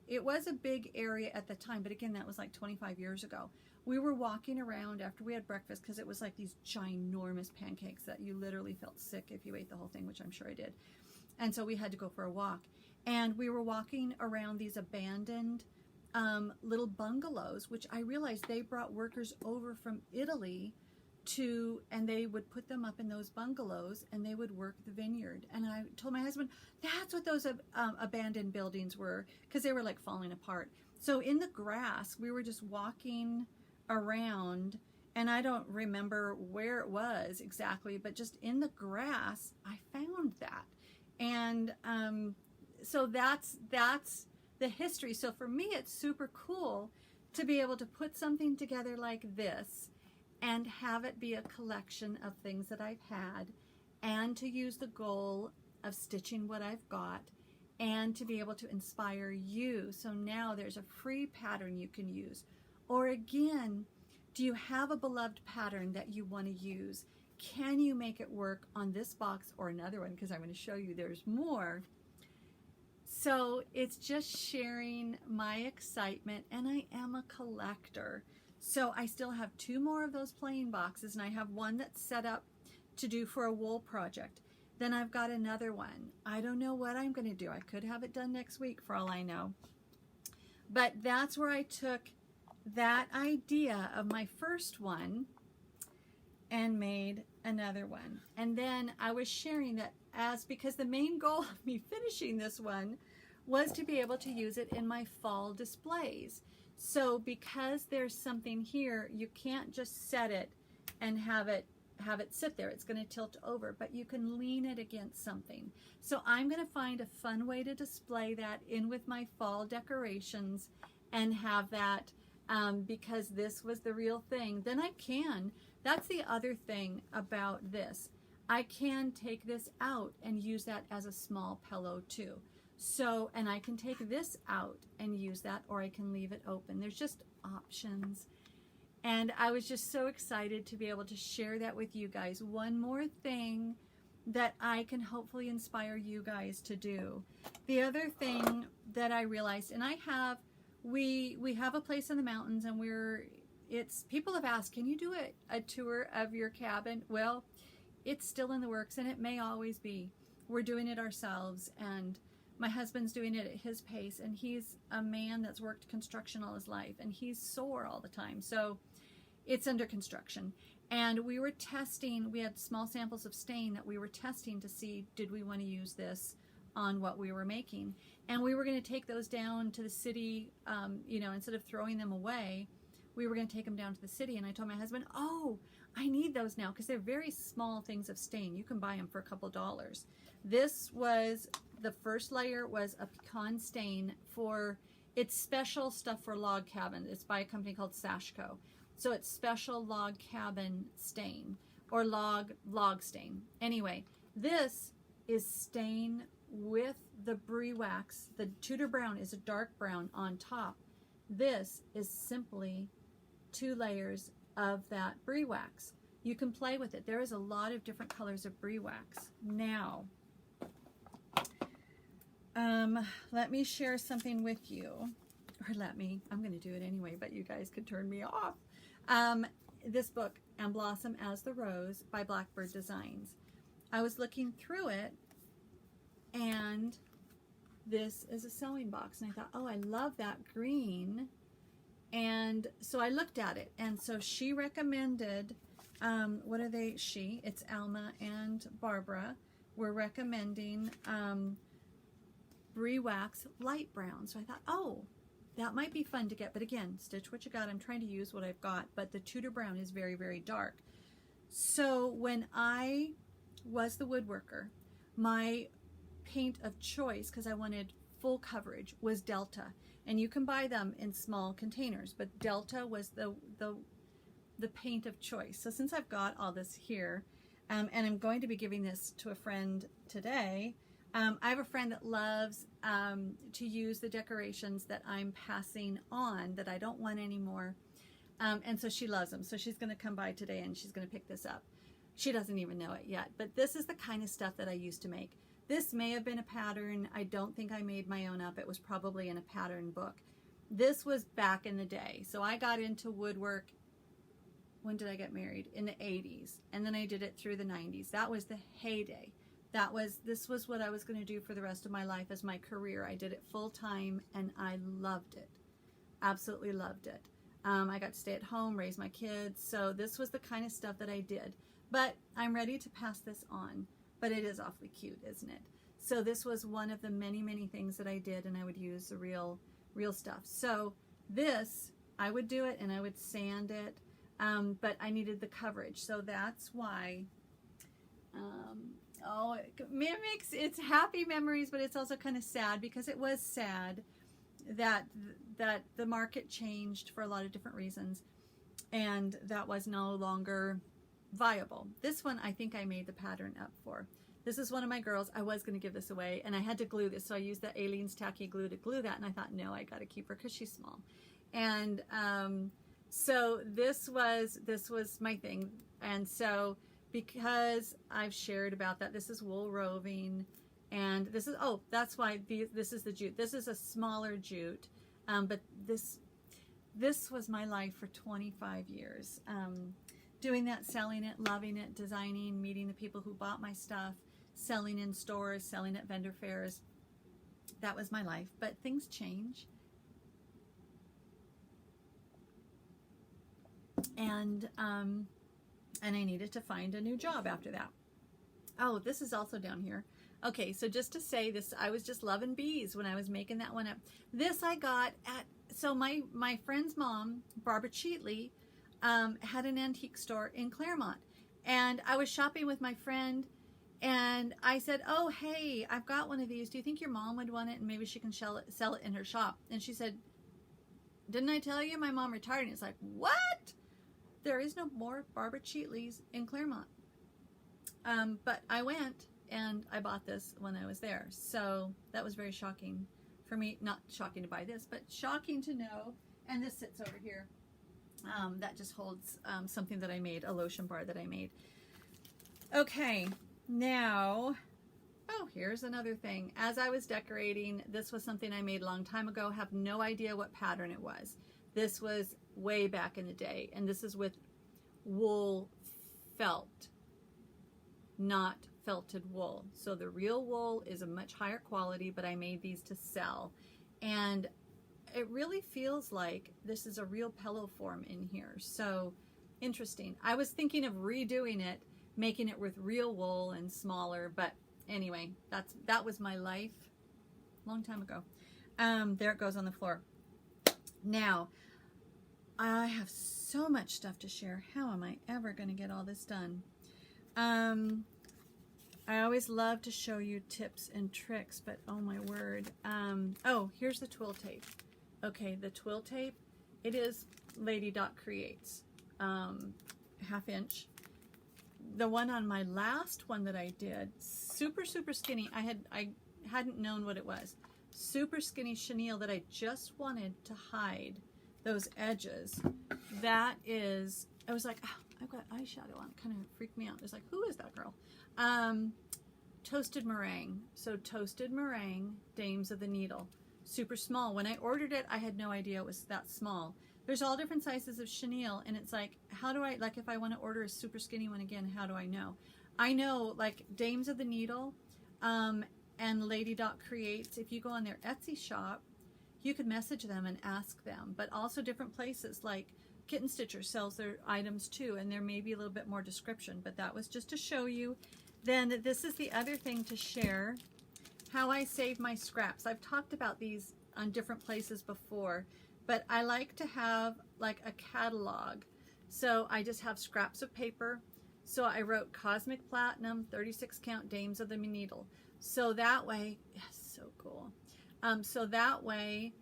S1: it was a big area at the time, but again, that was like 25 years ago. We were walking around after we had breakfast, because it was like these ginormous pancakes that you literally felt sick if you ate the whole thing, which I'm sure I did. And so we had to go for a walk. And we were walking around these abandoned little bungalows, which I realized they brought workers over from Italy and they would put them up in those bungalows and they would work the vineyard. And I told my husband, that's what those abandoned buildings were, because they were like falling apart. So in the grass, we were just walking around, and I don't remember where it was exactly, but just in the grass, I found that. And so that's the history. So for me, it's super cool to be able to put something together like this and have it be a collection of things that I've had, and to use the goal of stitching what I've got, and to be able to inspire you. So now there's a free pattern you can use. Or again, do you have a beloved pattern that you want to use? Can you make it work on this box or another one? Because I'm going to show you there's more. So it's just sharing my excitement, and I am a collector. So I still have 2 more of those plain boxes, and I have one that's set up to do for a wool project. Then I've got another one. I don't know what I'm going to do. I could have it done next week for all I know. But that's where I took that idea of my first one and made another one. And then I was sharing that because the main goal of me finishing this one was to be able to use it in my fall displays. So because there's something here, you can't just set it and have it sit there. It's going to tilt over, but you can lean it against something. So I'm going to find a fun way to display that in with my fall decorations and have that because this was the real thing. Then I can. That's the other thing about this. I can take this out and use that as a small pillow too. So, and I can take this out and use that, or I can leave it open. There's just options. And I was just so excited to be able to share that with you guys. One more thing that I can hopefully inspire you guys to do. The other thing that I realized, and we have a place in the mountains, and people have asked, can you do a tour of your cabin? Well, it's still in the works, and it may always be. We're doing it ourselves, My husband's doing it at his pace, and he's a man that's worked construction all his life, and he's sore all the time. So it's under construction. And we were testing, we had small samples of stain that we were testing to see, did we want to use this on what we were making? And we were going to take those down to the city, you know, instead of throwing them away, we were going to take them down to the city. And I told my husband, oh, I need those now, because they're very small things of stain. You can buy them for a couple $. This was, the first layer was a pecan stain for, it's special stuff for log cabin. It's by a company called Sashco. So it's special log cabin stain, or log stain. Anyway, this is stain with the brie wax. The Tudor brown is a dark brown on top. This is simply 2 layers of that brie wax. You can play with it. There is a lot of different colors of brie wax. Now, let me share something with you. Or I'm going to do it anyway, but you guys could turn me off. This book, And Blossom as the Rose by Blackbird Designs. I was looking through it, and this is a sewing box, and I thought, oh, I love that green. And so I looked at it, and so she recommended, what are they? It's Alma and Barbara were recommending brie wax light brown. So I thought, oh, that might be fun to get, but again, stitch what you got. I'm trying to use what I've got, but the Tudor brown is very, very dark. So when I was the woodworker, my paint of choice, because I wanted full coverage, was Delta. And you can buy them in small containers, but Delta was the paint of choice. So since I've got all this here, and I'm going to be giving this to a friend today, I have a friend that loves to use the decorations that I'm passing on that I don't want anymore. And so she loves them. So she's going to come by today and she's going to pick this up. She doesn't even know it yet, but this is the kind of stuff that I used to make. This may have been a pattern. I don't think I made my own up. It was probably in a pattern book. This was back in the day. So I got into woodwork. When did I get married? In the 80s. And then I did it through the 90s. That was the heyday. This was what I was going to do for the rest of my life as my career. I did it full time and I loved it. Absolutely loved it. I got to stay at home, raise my kids. So this was the kind of stuff that I did. But I'm ready to pass this on. But it is awfully cute, isn't it? So this was one of the many, many things that I did, and I would use the real stuff. So this, I would do it and I would sand it, but I needed the coverage. So that's why, it's happy memories, but it's also kind of sad, because it was sad that the market changed for a lot of different reasons, and that was no longer viable. This one I think I made the pattern up for. This is one of my girls. I was going to give this away, and I had to glue this, so I used the Aleene's tacky glue to glue that, and I thought, no, I got to keep her because she's small. And so this was my thing. And so because I've shared about that, this is wool roving, and this is, oh, that's why this is the jute. This is a smaller jute, but this was my life for 25 years. Doing that, selling it, loving it, designing, meeting the people who bought my stuff, selling in stores, selling at vendor fairs. That was my life, but things change. And I needed to find a new job after that. Oh, this is also down here. Okay, so just to say this, I was just loving bees when I was making that one up. This I got at, so my friend's mom, Barbara Cheatley, had an antique store in Claremont, and I was shopping with my friend, and I said, oh, hey, I've got one of these. Do you think your mom would want it, and maybe she can sell it in her shop? And she said, didn't I tell you my mom retired? And it's like, what? There is no more Barbara Cheatleys in Claremont. But I went and I bought this when I was there. So that was very shocking for me. Not shocking to buy this, but shocking to know. And this sits over here. That just holds something that I made, a lotion bar that I made. Okay, now, oh, here's another thing. As I was decorating, this was something I made a long time ago. Have no idea what pattern it was. This was way back in the day, and this is with wool felt, not felted wool. So the real wool is a much higher quality, but I made these to sell. And it really feels like this is a real pillow form in here. So interesting. I was thinking of redoing it, making it with real wool and smaller, but anyway, that was my life a long time ago. There it goes on the floor. Now, I have so much stuff to share. How am I ever going to get all this done? I always love to show you tips and tricks, but oh my word. Oh, here's the twill tape. Okay, the twill tape, it is Lady Dot Creates, 1/2 inch. The one on my last one that I did, super skinny. I hadn't known what it was. Super skinny chenille that I just wanted to hide those edges. That is, I was like, oh, I've got eyeshadow on. It kind of freaked me out. It's like, who is that girl? Toasted meringue. So toasted meringue, Dames of the Needle. Super small. When I ordered it, I had no idea it was that small. There's all different sizes of chenille, and it's like, how do I, like if I want to order a super skinny one again, how do I know? I know, like Dames of the Needle and Lady Dot Creates, if you go on their Etsy shop, you could message them and ask them, but also different places like Kitten Stitcher sells their items too, and there may be a little bit more description, but that was just to show you. Then this is the other thing to share, how I save my scraps. I've talked about these on different places before, but I like to have like a catalog. So I just have scraps of paper. So I wrote Cosmic Platinum, 36 count Dames of the Needle. So that way, yes, so cool. So that way,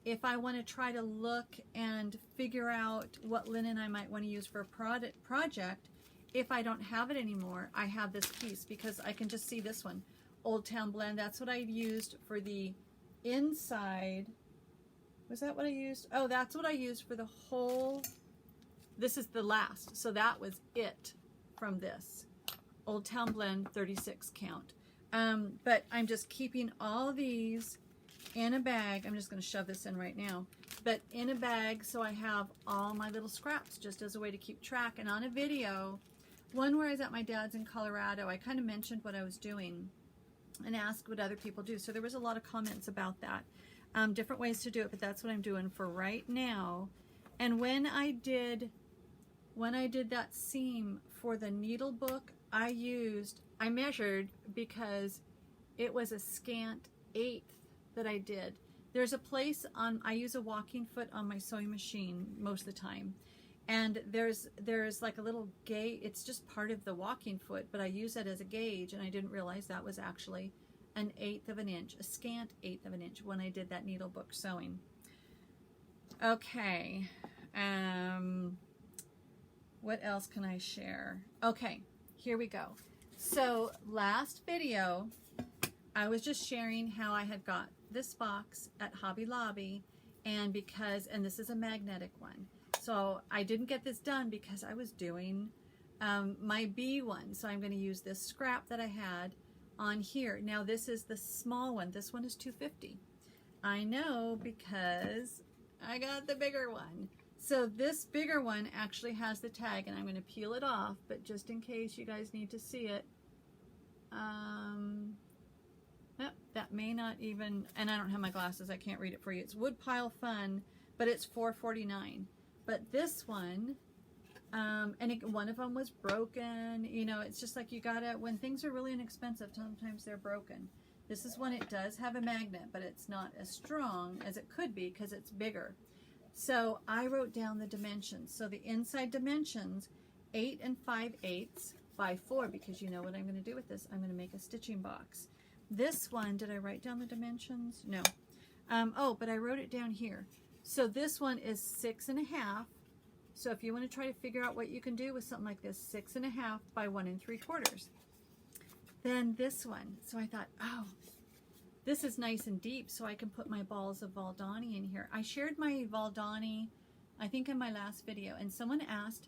S1: if I want to try to look and figure out what linen I might want to use for a project, if I don't have it anymore, I have this piece because I can just see this one, Old Town Blend. That's what I used for the inside. Was that what I used? Oh, that's what I used for the whole. This is the last. So that was it from this. Old Town Blend, 36 count. But I'm just keeping all of these in a bag. I'm just going to shove this in right now. But in a bag, so I have all my little scraps just as a way to keep track. And on a video, one where I was at my dad's in Colorado, I kind of mentioned what I was doing and asked what other people do. So there was a lot of comments about that. Different ways to do it, but that's what I'm doing for right now. And when I did that seam for the needle book, I measured because it was a scant 1/8 that I did. There's a place I use a walking foot on my sewing machine most of the time. And there's like a little gauge, it's just part of the walking foot, but I use that as a gauge, and I didn't realize that was actually an 1/8 of an inch, a scant 1/8 of an inch when I did that needle book sewing. Okay, what else can I share? Okay, here we go. So last video, I was just sharing how I had got this box at Hobby Lobby, and this is a magnetic one. So I didn't get this done because I was doing my bee one. So I'm going to use this scrap that I had on here. Now this is the small one. This one is $2.50. I know because I got the bigger one. So this bigger one actually has the tag, and I'm going to peel it off, but just in case you guys need to see it. That may not even, and I don't have my glasses, I can't read it for you. It's Woodpile Fun, but it's $4.49. But this one, one of them was broken. You know, it's just like you gotta, when things are really inexpensive, sometimes they're broken. This is one, it does have a magnet, but it's not as strong as it could be because it's bigger. So I wrote down the dimensions. So the inside dimensions, 8 5/8 by 4, because you know what I'm going to do with this. I'm going to make a stitching box. This one, did I write down the dimensions? No. Oh, but I wrote it down here. So this one is 6 1/2. So if you want to try to figure out what you can do with something like this, 6 1/2 by 1 3/4. Then this one. So I thought, oh, this is nice and deep, so I can put my balls of Valdani in here. I shared my Valdani, I think in my last video, and someone asked,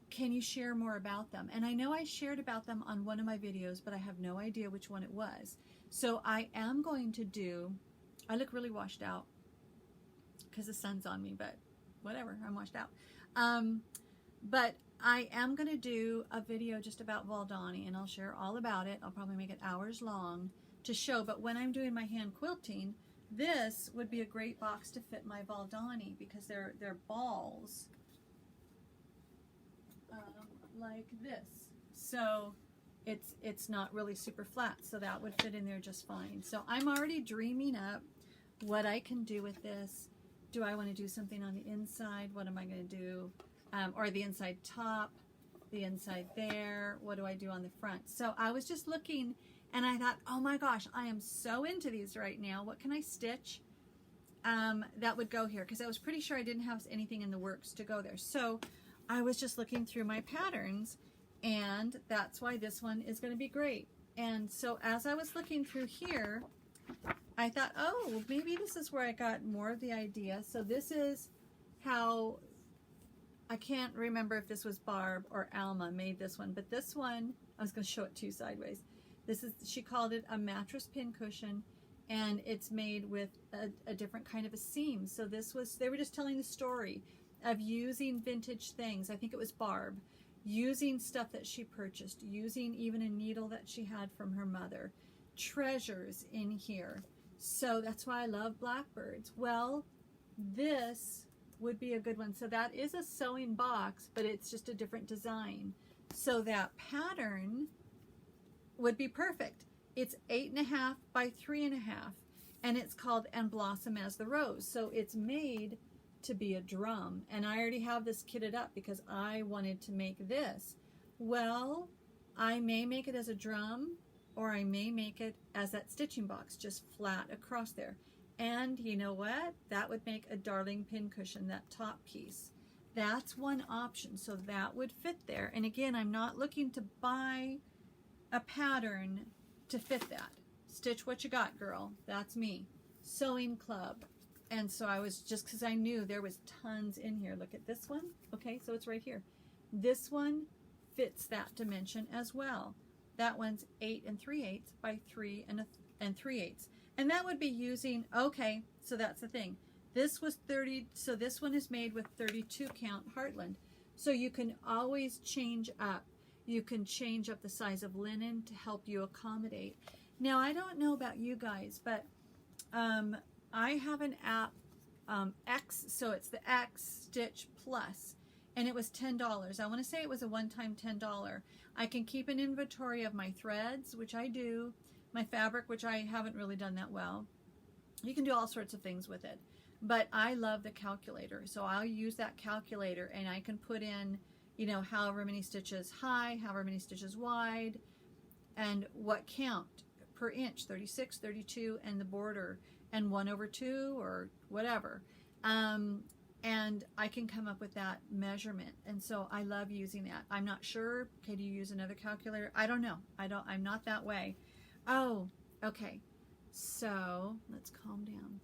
S1: can you share more about them? And I know I shared about them on one of my videos, but I have no idea which one it was. So I am going to do, I look really washed out because the sun's on me, but whatever, I'm washed out. But I am going to do a video just about Valdani, and I'll share all about it. I'll probably make it hours long to show, but when I'm doing my hand quilting, this would be a great box to fit my Valdani because they're balls like this. So it's not really super flat, so that would fit in there just fine. So I'm already dreaming up what I can do with this. Do I want to do something on the inside? What am I going to do? Or the inside top, the inside there. What do I do on the front? So I was just looking and I thought, oh my gosh, I am so into these right now. What can I stitch that would go here? Because I was pretty sure I didn't have anything in the works to go there. So I was just looking through my patterns, and that's why this one is going to be great. And so as I was looking through here, I thought, oh, maybe this is where I got more of the idea. So this is how, I can't remember if this was Barb or Alma made this one, but this one, I was going to show it to you sideways. This is, she called it a mattress pincushion, and it's made with a different kind of a seam. So this was, they were just telling the story of using vintage things. I think it was Barb, using stuff that she purchased, using even a needle that she had from her mother, treasures in here. So that's why I love blackbirds. Well, this would be a good one. So that is a sewing box, but it's just a different design. So that pattern would be perfect. It's 8.5 by 3.5, and it's called And Blossom as the Rose. So it's made to be a drum, and I already have this kitted up because I wanted to make this. Well, I may make it as a drum, or I may make it as that stitching box, just flat across there. And you know what? That would make a darling pincushion, that top piece. That's one option, so that would fit there. And again, I'm not looking to buy a pattern to fit that. Stitch what you got, girl. That's me. Sewing Club. And so I was, just because I knew there was tons in here. Look at this one. Okay, so it's right here. This one fits that dimension as well. That one's 8 3/8 by 3 3/8. And that would be using, okay, so that's the thing. This was 30, so this one is made with 32 count Heartland. So you can always change up. You can change up the size of linen to help you accommodate. Now, I don't know about you guys, but I have an app, X, so it's the X Stitch Plus, and it was $10. I want to say it was a one-time $10. I can keep an inventory of my threads, which I do, my fabric, which I haven't really done that well. You can do all sorts of things with it, but I love the calculator, so I'll use that calculator, and I can put in, you know, however many stitches high, however many stitches wide, and what count per inch, 36, 32, and the border, and 1/2 or whatever. And I can come up with that measurement. And so I love using that. I'm not sure, okay, do you use another calculator? I don't know. I'm not that way. Oh, okay. So let's calm down.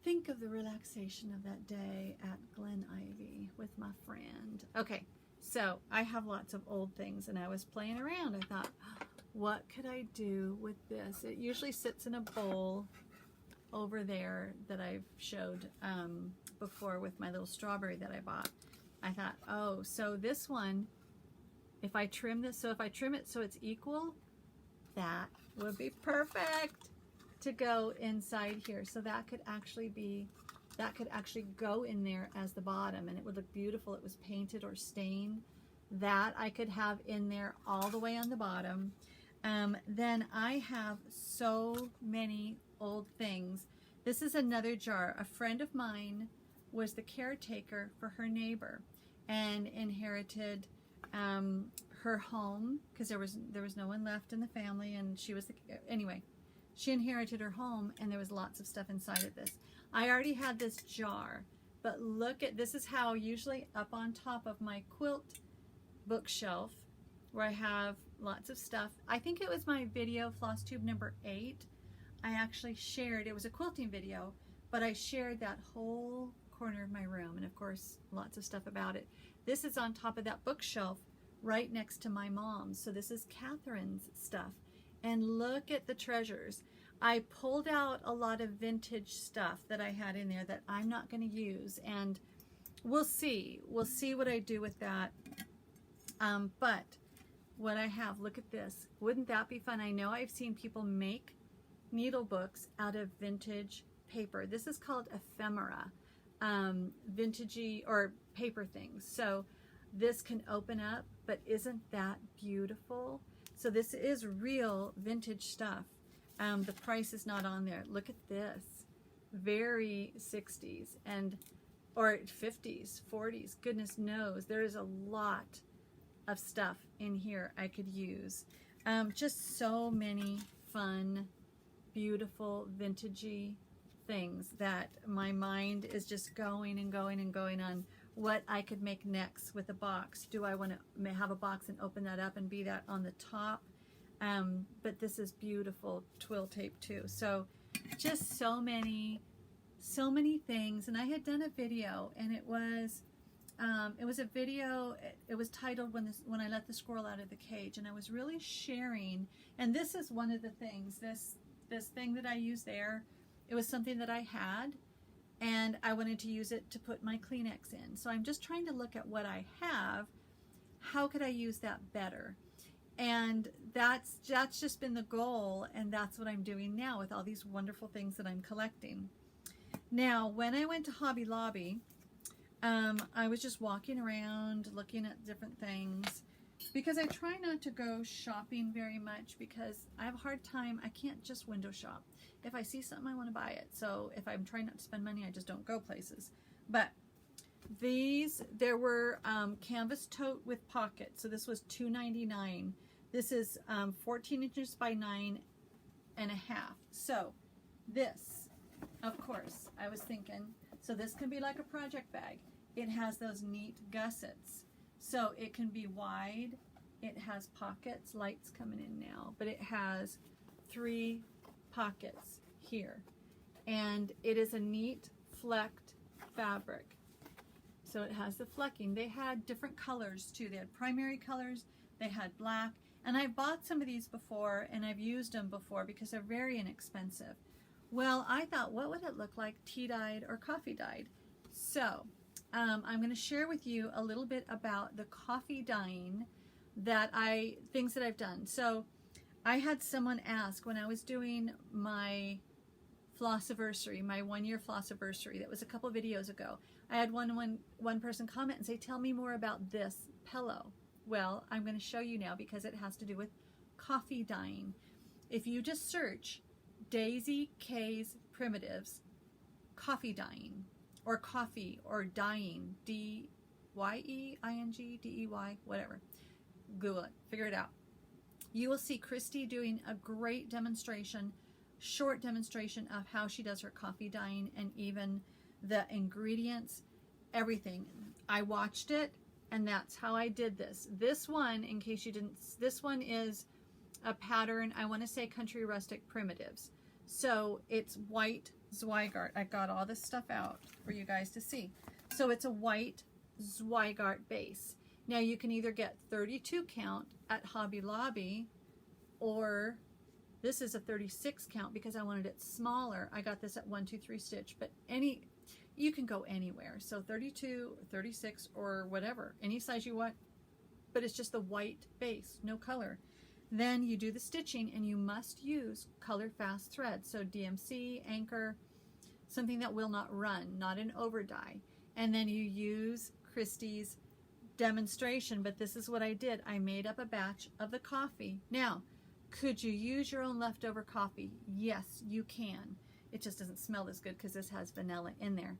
S1: Think of the relaxation of that day at Glen Ivy with my friend. Okay, so I have lots of old things, and I was playing around. I thought, what could I do with this? It usually sits in a bowl over there that I've showed before with my little strawberry that I bought. I thought, oh, so this one, if I trim this, so if I trim it so it's equal, that would be perfect to go inside here. So that could actually be, that could actually go in there as the bottom, and it would look beautiful. It was painted or stained. That I could have in there all the way on the bottom. Then I have so many old things. This is another jar. A friend of mine was the caretaker for her neighbor and inherited her home because there was no one left in the family, and she was anyway, she inherited her home, and there was lots of stuff inside of this. I already had this jar, but look at, this is how usually up on top of my quilt bookshelf where I have lots of stuff. I think it was my video FlossTube number 8. I actually shared, it was a quilting video, but I shared that whole corner of my room, and of course lots of stuff about it. This is on top of that bookshelf right next to my mom's. So this is Catherine's stuff, and look at the treasures. I pulled out a lot of vintage stuff that I had in there that I'm not going to use, and we'll see what I do with that. But what I have, look at this. Wouldn't that be fun? I know I've seen people make needle books out of vintage paper. This is called ephemera, vintagey or paper things. So this can open up, but isn't that beautiful? So this is real vintage stuff. The price is not on there. Look at this. Very 60s and or 50s, 40s. Goodness knows. There is a lot of stuff in here I could use. Just so many fun, beautiful, vintagey things that my mind is just going and going and going on what I could make next with a box. Do I want to have a box and open that up and be that on the top? But this is beautiful twill tape too. So just so many things. And I had done a video, and it was a video. It was titled when I let the squirrel out of the cage, and I was really sharing. And this is one of the things. This thing that I use there, it was something that I had, and I wanted to use it to put my Kleenex in. So I'm just trying to look at what I have. How could I use that better? And that's just been the goal, and that's what I'm doing now with all these wonderful things that I'm collecting. Now, when I went to Hobby Lobby, I was just walking around looking at different things, because I try not to go shopping very much because I have a hard time. I can't just window shop. If I see something, I want to buy it. So if I'm trying not to spend money, I just don't go places. But there were canvas tote with pockets. So this was $2.99. This is 14 inches by 9.5. So this, of course, I was thinking, so this can be like a project bag. It has those neat gussets. So it can be wide. It has pockets. Light's coming in now. But it has 3 pockets here. And it is a neat flecked fabric. So it has the flecking. They had different colors too. They had primary colors. They had black. And I've bought some of these before, and I've used them before because they're very inexpensive. Well, I thought, what would it look like tea dyed or coffee dyed? So I'm going to share with you a little bit about the coffee dyeing things that I've done. So I had someone ask when I was doing my Flossiversary, my 1-year Flossiversary, that was a couple videos ago. I had one person comment and say, tell me more about this pillow. Well, I'm going to show you now because it has to do with coffee dyeing. If you just search Daisy K's Primitives, coffee dyeing, or coffee, or dyeing, D-Y-E-I-N-G, D-E-Y, whatever. Google it, figure it out. You will see Christy doing a great demonstration, short demonstration of how she does her coffee dyeing and even the ingredients, everything. I watched it, and that's how I did this. This one, in case you didn't, this one is a pattern, I want to say Country Rustic Primitives. So it's white Zweigart. I got all this stuff out for you guys to see. So it's a white Zweigart base. Now you can either get 32 count at Hobby Lobby, or this is a 36 count because I wanted it smaller. I got this at 1-2-3 Stitch, but you can go anywhere. So 32, 36, or whatever, any size you want, but it's just the white base, no color. Then you do the stitching, and you must use color fast thread. So DMC, Anchor, something that will not run, not an over dye. And then you use Christy's demonstration, but this is what I did. I made up a batch of the coffee. Now, could you use your own leftover coffee? Yes, you can. It just doesn't smell as good because this has vanilla in there.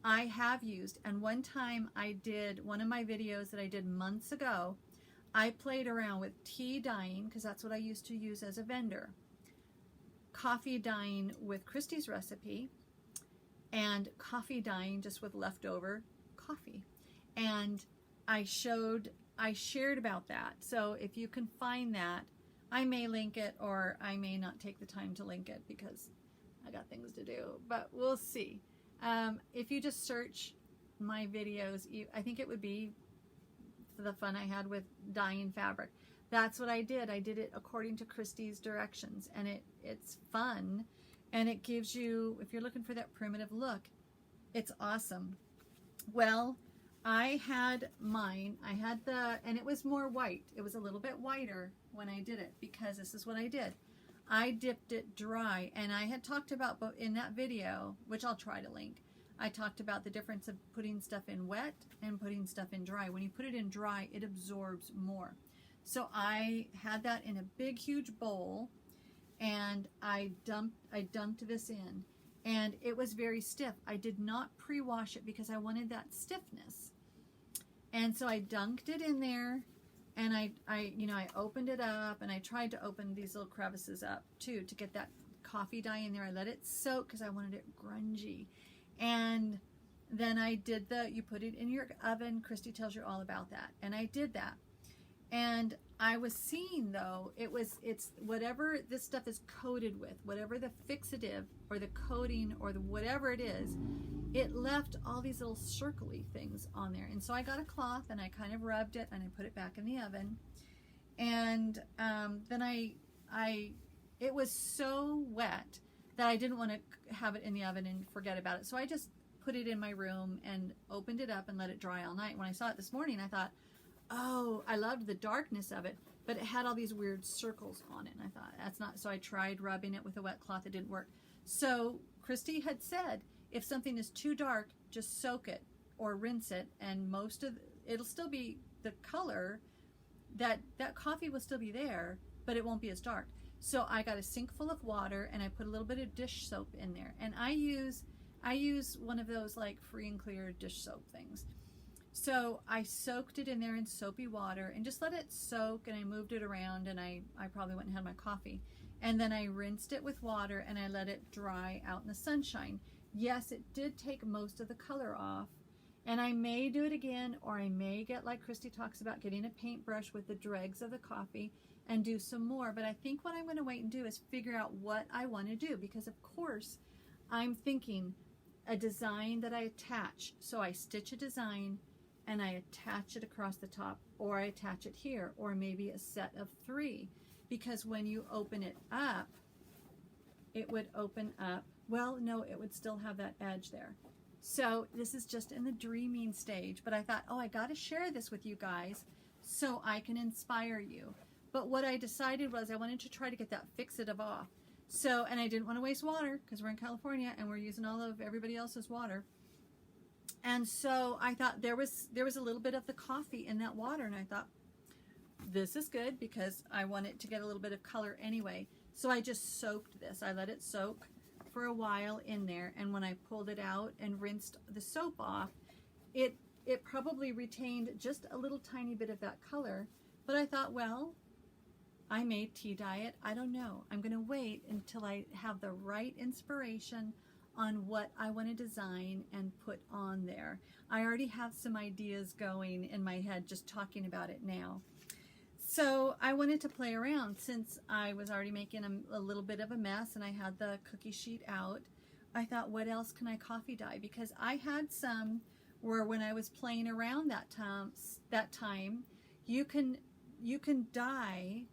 S1: I have used, and one time I did one of my videos that I did months ago, I played around with tea dyeing, because that's what I used to use as a vendor, coffee dyeing with Christy's recipe, and coffee dyeing just with leftover coffee. And I shared about that. So if you can find that, I may link it, or I may not take the time to link it because I got things to do, but we'll see. If you just search my videos, I think it would be the fun I had with dyeing fabric. That's what I did. I did it according to Christy's directions, and it's fun, and it gives you, if you're looking for that primitive look, it's awesome. Well, I had mine, and it was more white. It was a little bit whiter when I did it, because this is what I did. I dipped it dry, and I had talked about in that video, which I'll try to link, I talked about the difference of putting stuff in wet and putting stuff in dry. When you put it in dry, it absorbs more. So I had that in a big, huge bowl, and I dumped this in, and it was very stiff. I did not pre-wash it because I wanted that stiffness. And so I dunked it in there, and I opened it up, and I tried to open these little crevices up too to get that coffee dye in there. I let it soak because I wanted it grungy. And then I did you put it in your oven. Christy tells you all about that. And I did that. And I was seeing, though, it's whatever this stuff is coated with, whatever the fixative or the coating or the whatever it is, it left all these little circly things on there. And so I got a cloth and I kind of rubbed it and I put it back in the oven. And then it was so wet that I didn't want to have it in the oven and forget about it. So I just put it in my room and opened it up and let it dry all night. When I saw it this morning, I thought, oh, I loved the darkness of it, but it had all these weird circles on it. And I thought, that's not, so I tried rubbing it with a wet cloth. It didn't work. So Christy had said, if something is too dark, just soak it or rinse it, and it'll still be the color, that coffee will still be there, but it won't be as dark. So I got a sink full of water, and I put a little bit of dish soap in there. And I use one of those like free and clear dish soap things. So I soaked it in there in soapy water and just let it soak, and I moved it around, and I probably went and had my coffee. And then I rinsed it with water, and I let it dry out in the sunshine. Yes, it did take most of the color off, and I may do it again, or I may get, like Christy talks about, getting a paintbrush with the dregs of the coffee and do some more. But I think what I'm going to wait and do is figure out what I want to do, because of course I'm thinking a design that I attach. So I stitch a design and I attach it across the top, or I attach it here, or maybe a set of 3, because when you open it up, it would open up, well, no, it would still have that edge there. So this is just in the dreaming stage, but I thought, oh, I got to share this with you guys so I can inspire you. But what I decided was I wanted to try to get that fixative off. So, and I didn't want to waste water because we're in California and we're using all of everybody else's water. And so I thought there was a little bit of the coffee in that water, and I thought, this is good because I want it to get a little bit of color anyway. So I just soaked this. I let it soak for a while in there, and when I pulled it out and rinsed the soap off, it probably retained just a little tiny bit of that color. But I thought, well, I may tea dye it. I don't know. I'm going to wait until I have the right inspiration on what I want to design and put on there. I already have some ideas going in my head just talking about it now. So I wanted to play around since I was already making a little bit of a mess and I had the cookie sheet out. I thought, what else can I coffee dye? Because I had some where when I was playing around that time, you can dye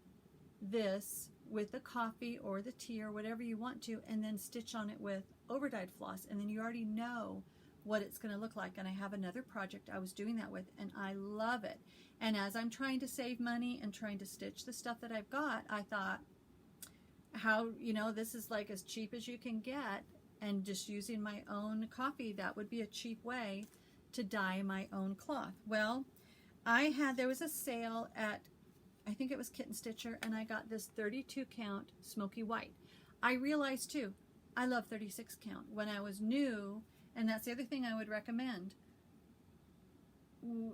S1: this with the coffee or the tea or whatever you want to, and then stitch on it with overdyed floss, and then you already know what it's going to look like. And I have another project I was doing that with, and I love it. And as I'm trying to save money and trying to stitch the stuff that I've got, I thought, how, this is like as cheap as you can get, and just using my own coffee, that would be a cheap way to dye my own cloth. Well, there was a sale at, I think it was Kitten Stitcher, and I got this 32 count smoky white. I realized too, I love 36 count. When I was new, and that's the other thing I would recommend,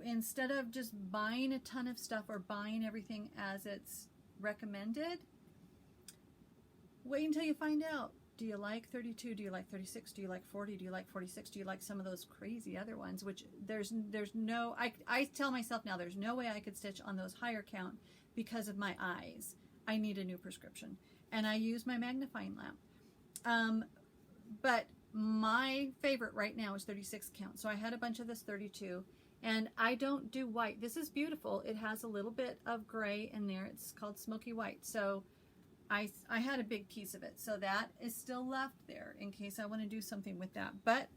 S1: instead of just buying a ton of stuff or buying everything as it's recommended, wait until you find out. Do you like 32? Do you like 36? Do you like 40? Do you like 46? Do you like some of those crazy other ones? Which there's no, I tell myself now there's no way I could stitch on those higher count because of my eyes. I need a new prescription. And I use my magnifying lamp. But my favorite right now is 36 count. So I had a bunch of this 32. And I don't do white. This is beautiful. It has a little bit of gray in there. It's called smoky white. So I had a big piece of it. So that is still left there in case I want to do something with that. But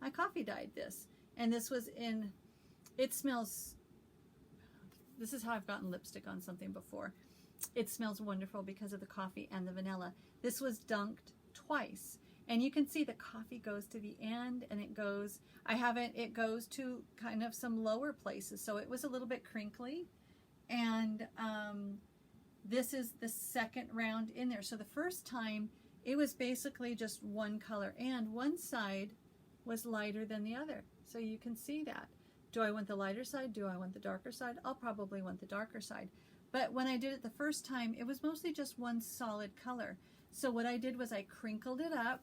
S1: I coffee dyed this. And this was in, it smells, this is how I've gotten lipstick on something before. It smells wonderful because of the coffee and the vanilla. This was dunked twice. And you can see the coffee goes to the end, and it goes, it goes to kind of some lower places. So it was a little bit crinkly. And this is the second round in there. So the first time, it was basically just one color, and one side was lighter than the other. So you can see that. Do I want the lighter side? Do I want the darker side? I'll probably want the darker side. But when I did it the first time, it was mostly just one solid color. So what I did was I crinkled it up,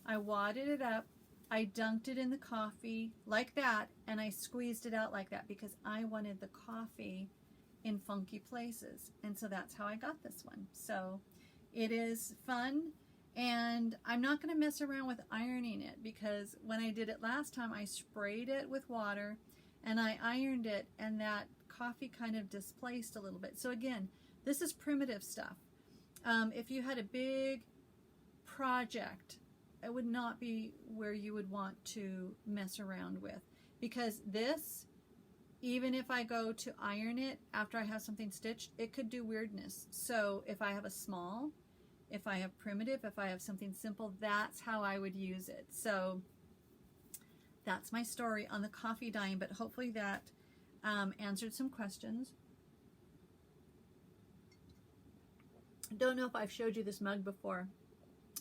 S1: I wadded it up, I dunked it in the coffee like that, and I squeezed it out like that because I wanted the coffee in funky places. And so that's how I got this one. So it is fun, and I'm not going to mess around with ironing it because when I did it last time, I sprayed it with water and I ironed it, and that coffee kind of displaced a little bit. So again, this is primitive stuff. If you had a big project, it would not be where you would want to mess around with, because this, even if I go to iron it after I have something stitched, it could do weirdness. So if I have a small, if I have primitive, if I have something simple, that's how I would use it. So that's my story on the coffee dyeing, but hopefully that answered some questions. Don't know if I've showed you this mug before.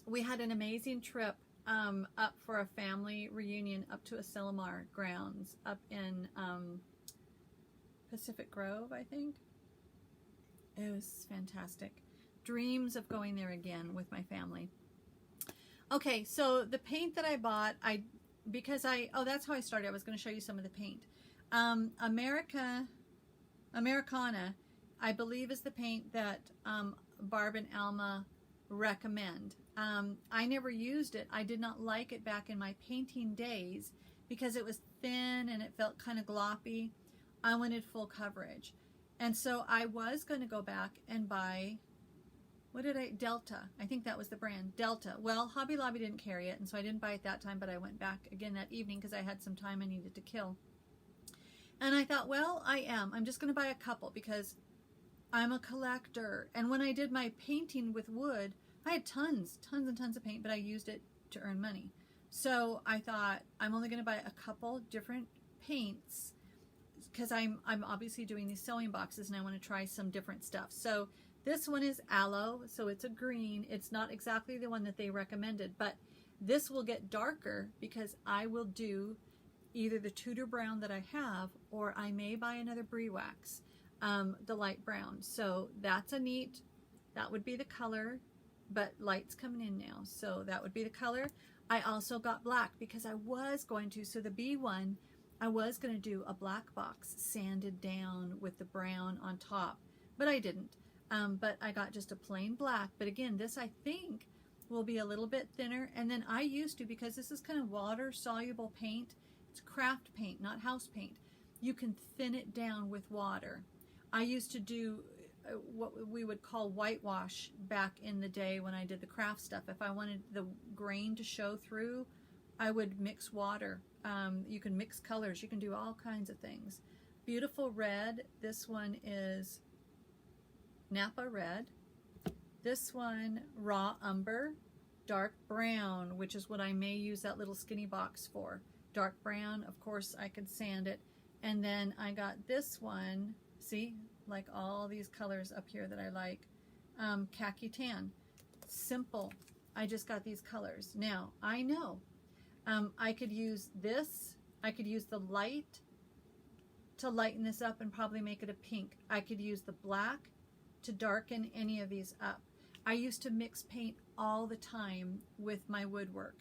S1: We had an amazing trip up for a family reunion up to Asilomar grounds up in Pacific Grove, I think. It was fantastic. Dreams of going there again with my family. Okay, so the paint that I bought, that's how I started. I was going to show you some of the paint. Americana, I believe, is the paint that Barb and Alma recommend. I never used it. I did not like it back in my painting days because it was thin and it felt kind of gloppy. I wanted full coverage. And so I was going to go back and buy, Delta. I think that was the brand, Delta. Well, Hobby Lobby didn't carry it, and so I didn't buy it that time, but I went back again that evening because I had some time I needed to kill. And I thought, well, I'm just going to buy a couple because I'm a collector. And when I did my painting with wood, I had tons and tons of paint, but I used it to earn money. So I thought, I'm only going to buy a couple different paints because I'm obviously doing these sewing boxes and I want to try some different stuff. So this one is aloe, so it's a green. It's not exactly the one that they recommended, but this will get darker because I will do either the Tudor brown that I have, or I may buy another brie wax, the light brown. So that would be the color, but light's coming in now. So that would be the color. I also got black because I was going to, so the B1, I was going to do a black box sanded down with the brown on top, but I didn't. But I got just a plain black. But again, this I think will be a little bit thinner. And then I used to, because this is kind of water soluble paint, it's craft paint, not house paint. You can thin it down with water. I used to do what we would call whitewash back in the day when I did the craft stuff. If I wanted the grain to show through, I would mix water. You can mix colors. You can do all kinds of things. Beautiful red. This one is Napa red. This one, raw umber. Dark brown, which is what I may use that little skinny box for. Dark brown, of course, I could sand it. And then I got this one, see, like all these colors up here that I like. Khaki tan. Simple. I just got these colors. Now, I know I could use this. I could use the light to lighten this up and probably make it a pink. I could use the black to darken any of these up. I used to mix paint all the time with my woodwork.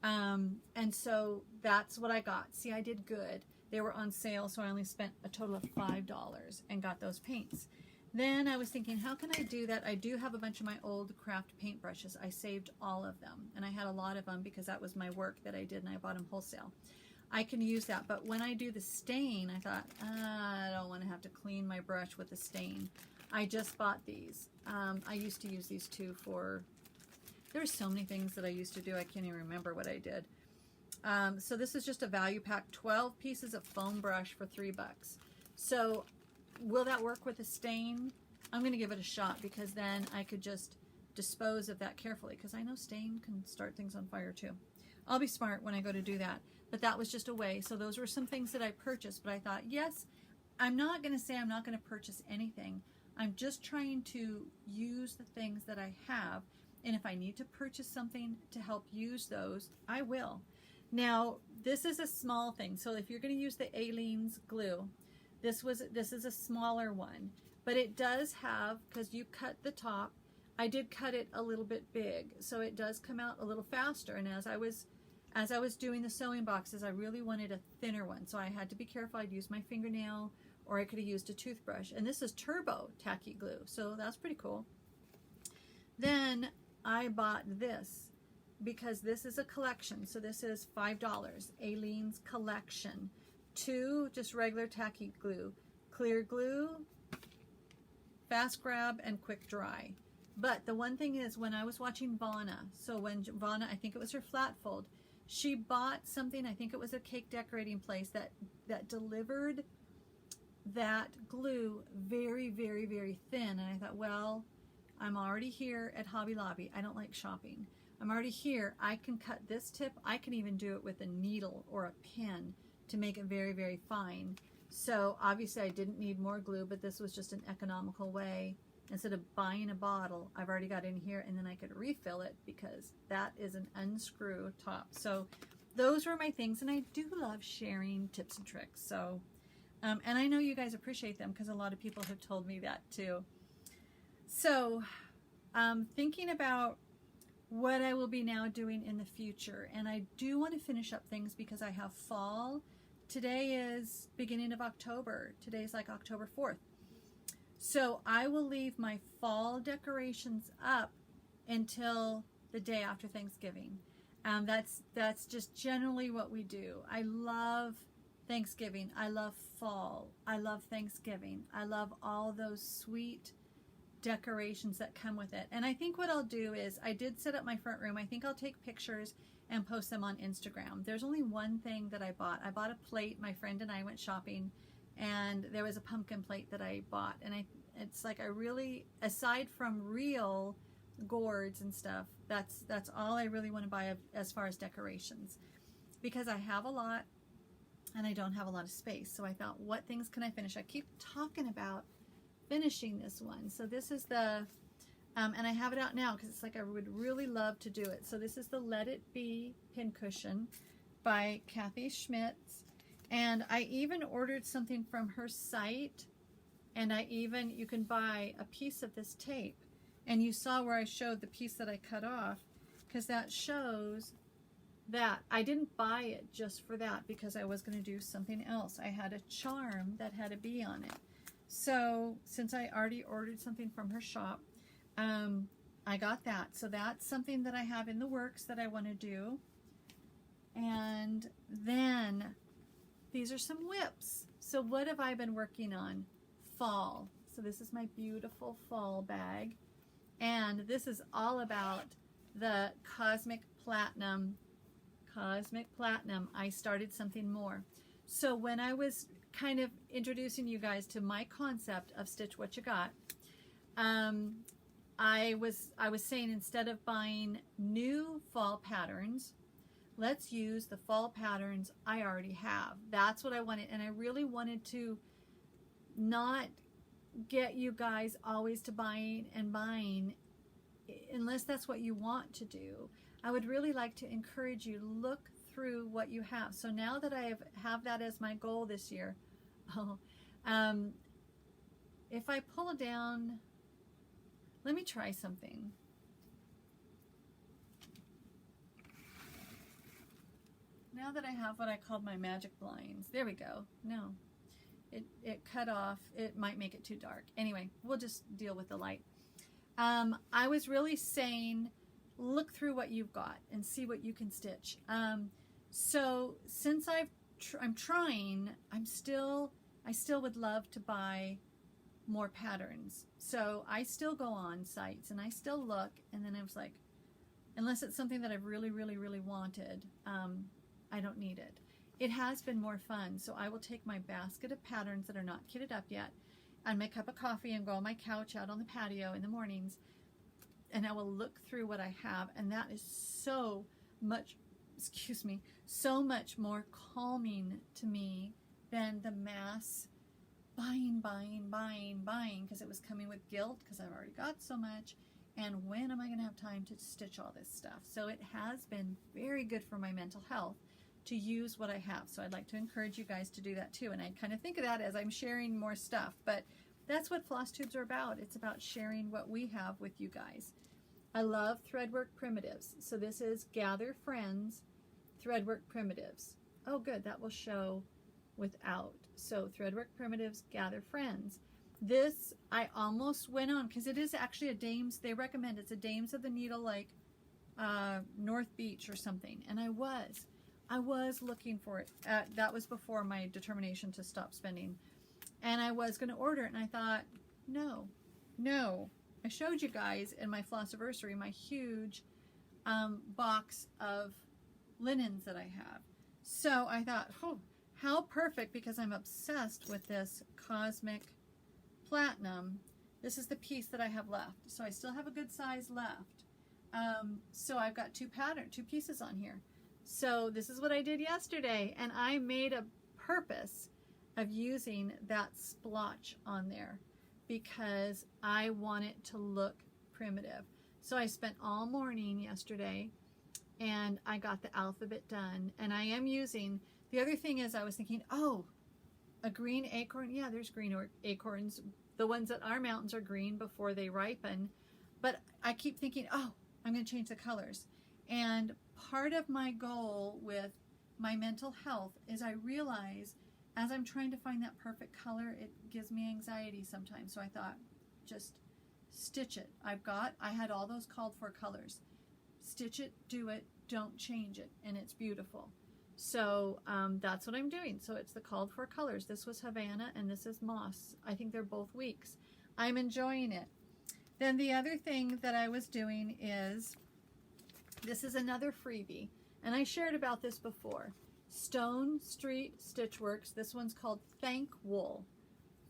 S1: And so that's what I got. See, I did good. They were on sale, so I only spent a total of $5 and got those paints. Then I was thinking, how can I do that? I do have a bunch of my old craft paint brushes. I saved all of them, and I had a lot of them because that was my work that I did, and I bought them wholesale. I can use that, but when I do the stain, I thought, I don't want to have to clean my brush with the stain. I just bought these. I used to use these too for, there's so many things that I used to do, I can't even remember what I did. So this is just a value pack, 12 pieces of foam brush for $3. So will that work with a stain? I'm going to give it a shot, because then I could just dispose of that carefully, because I know stain can start things on fire too. I'll be smart when I go to do that. But that was just a way. So those were some things that I purchased, but I thought, yes, I'm not going to say I'm not going to purchase anything. I'm just trying to use the things that I have. And if I need to purchase something to help use those, I will. Now, this is a small thing. So if you're going to use the Aleene's glue, this is a smaller one, but it does have, because you cut the top, I did cut it a little bit big, so it does come out a little faster. And as I was doing the sewing boxes, I really wanted a thinner one, so I had to be careful. I'd use my fingernail, or I could have used a toothbrush. And this is turbo tacky glue, so that's pretty cool. Then I bought this, because this is a collection. So this is $5, Aleene's collection. 2 just regular tacky glue, clear glue, fast grab, and quick dry. But the one thing is, when I was watching Vonna, so when Vonna, I think it was her flat fold, she bought something, I think it was a cake decorating place that delivered that glue very, very, very thin. And I thought, well, I'm already here at Hobby Lobby. I don't like shopping. I'm already here. I can cut this tip. I can even do it with a needle or a pen to make it very, very fine. So obviously I didn't need more glue, but this was just an economical way. Instead of buying a bottle, I've already got in here, and then I could refill it, because that is an unscrew top. So those were my things, and I do love sharing tips and tricks. So, and I know you guys appreciate them, because a lot of people have told me that too. So thinking about what I will be now doing in the future, and I do want to finish up things because I have fall. Today is beginning of October. Today's like October 4th. So I will leave my fall decorations up until the day after Thanksgiving. That's just generally what we do. I love Thanksgiving. I love fall. I love Thanksgiving. I love all those sweet decorations that come with it. And I think what I'll do is, I did set up my front room. I think I'll take pictures and post them on Instagram. There's only one thing that I bought. I bought a plate. My friend and I went shopping, and there was a pumpkin plate that I bought. And it's like, I really, aside from real gourds and stuff, that's all I really want to buy as far as decorations, because I have a lot and I don't have a lot of space. So I thought, what things can I finish? I keep talking about finishing this one. So this is the, and I have it out now because it's like I would really love to do it. So this is the Let It Be pincushion by Kathy Schmitz. And I even ordered something from her site, and you can buy a piece of this tape. And you saw where I showed the piece that I cut off, because that shows that I didn't buy it just for that, because I was going to do something else. I had a charm that had a bee on it. So since I already ordered something from her shop, I got that. So that's something that I have in the works that I want to do. And then these are some whips. So what have I been working on? Fall. So this is my beautiful fall bag. And this is all about the Cosmic Platinum. I started something more. So when I was kind of introducing you guys to my concept of Stitch What You Got, I was saying, instead of buying new fall patterns, let's use the fall patterns I already have. That's what I wanted. And I really wanted to not get you guys always to buying unless that's what you want to do. I would really like to encourage you to look through what you have. So now that I have that as my goal this year, if I pull down, let me try something. Now that I have what I called my magic blinds, there we go. No, it cut off. It might make it too dark. Anyway, we'll just deal with the light. I was really saying, look through what you've got and see what you can stitch. So since I'm trying, I still would love to buy more patterns. So I still go on sites and I still look, and then I was like, unless it's something that I really, really, really wanted, I don't need it. It has been more fun. So I will take my basket of patterns that are not kitted up yet and my cup of coffee and go on my couch out on the patio in the mornings, and I will look through what I have, and that is so much, excuse me, so much more calming to me than the mass buying, because it was coming with guilt because I've already got so much, and when am I going to have time to stitch all this stuff? So it has been very good for my mental health to use what I have. So I'd like to encourage you guys to do that too. And I kind of think of that as I'm sharing more stuff, but that's what floss tubes are about. It's about sharing what we have with you guys. I love threadwork primitives. So this is Gather Friends threadwork primitives. Oh good, that will show without. So threadwork primitives, Gather Friends. This I almost went on because it is actually a dames, they recommend it's a dames of the needle, like North Beach or something. And I was looking for it. That was before my determination to stop spending. And I was going to order it, and I thought, no. I showed you guys in my Flossiversary my huge box of linens that I have. So I thought, oh, how perfect, because I'm obsessed with this Cosmic Platinum. This is the piece that I have left. So I still have a good size left. So I've got two pieces on here. So this is what I did yesterday, and I made a purpose of using that splotch on there because I want it to look primitive. So I spent all morning yesterday and I got the alphabet done, and I am using, the other thing is I was thinking, oh, a green acorn. Yeah, there's green acorns. The ones at our mountains are green before they ripen, but I keep thinking, oh, I'm going to change the colors. And part of my goal with my mental health is I realize as I'm trying to find that perfect color, it gives me anxiety sometimes. So I thought, just stitch it. I had all those called for colors. Stitch it, do it, don't change it, and it's beautiful. So that's what I'm doing. So it's the called for colors. This was Havana and this is Moss. I think they're both weeks. I'm enjoying it. Then the other thing that I was doing is, this is another freebie, and I shared about this before. Stone Street Stitchworks. This one's called Thank Wool.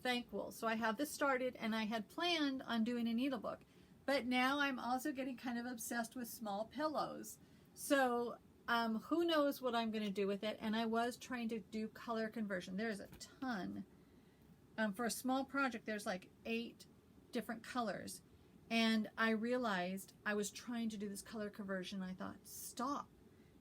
S1: Thank Wool. So I have this started, and I had planned on doing a needle book, but now I'm also getting kind of obsessed with small pillows. So who knows what I'm going to do with it, and I was trying to do color conversion. There's a ton. For a small project, there's like 8 different colors. And I realized I was trying to do this color conversion. I thought, stop,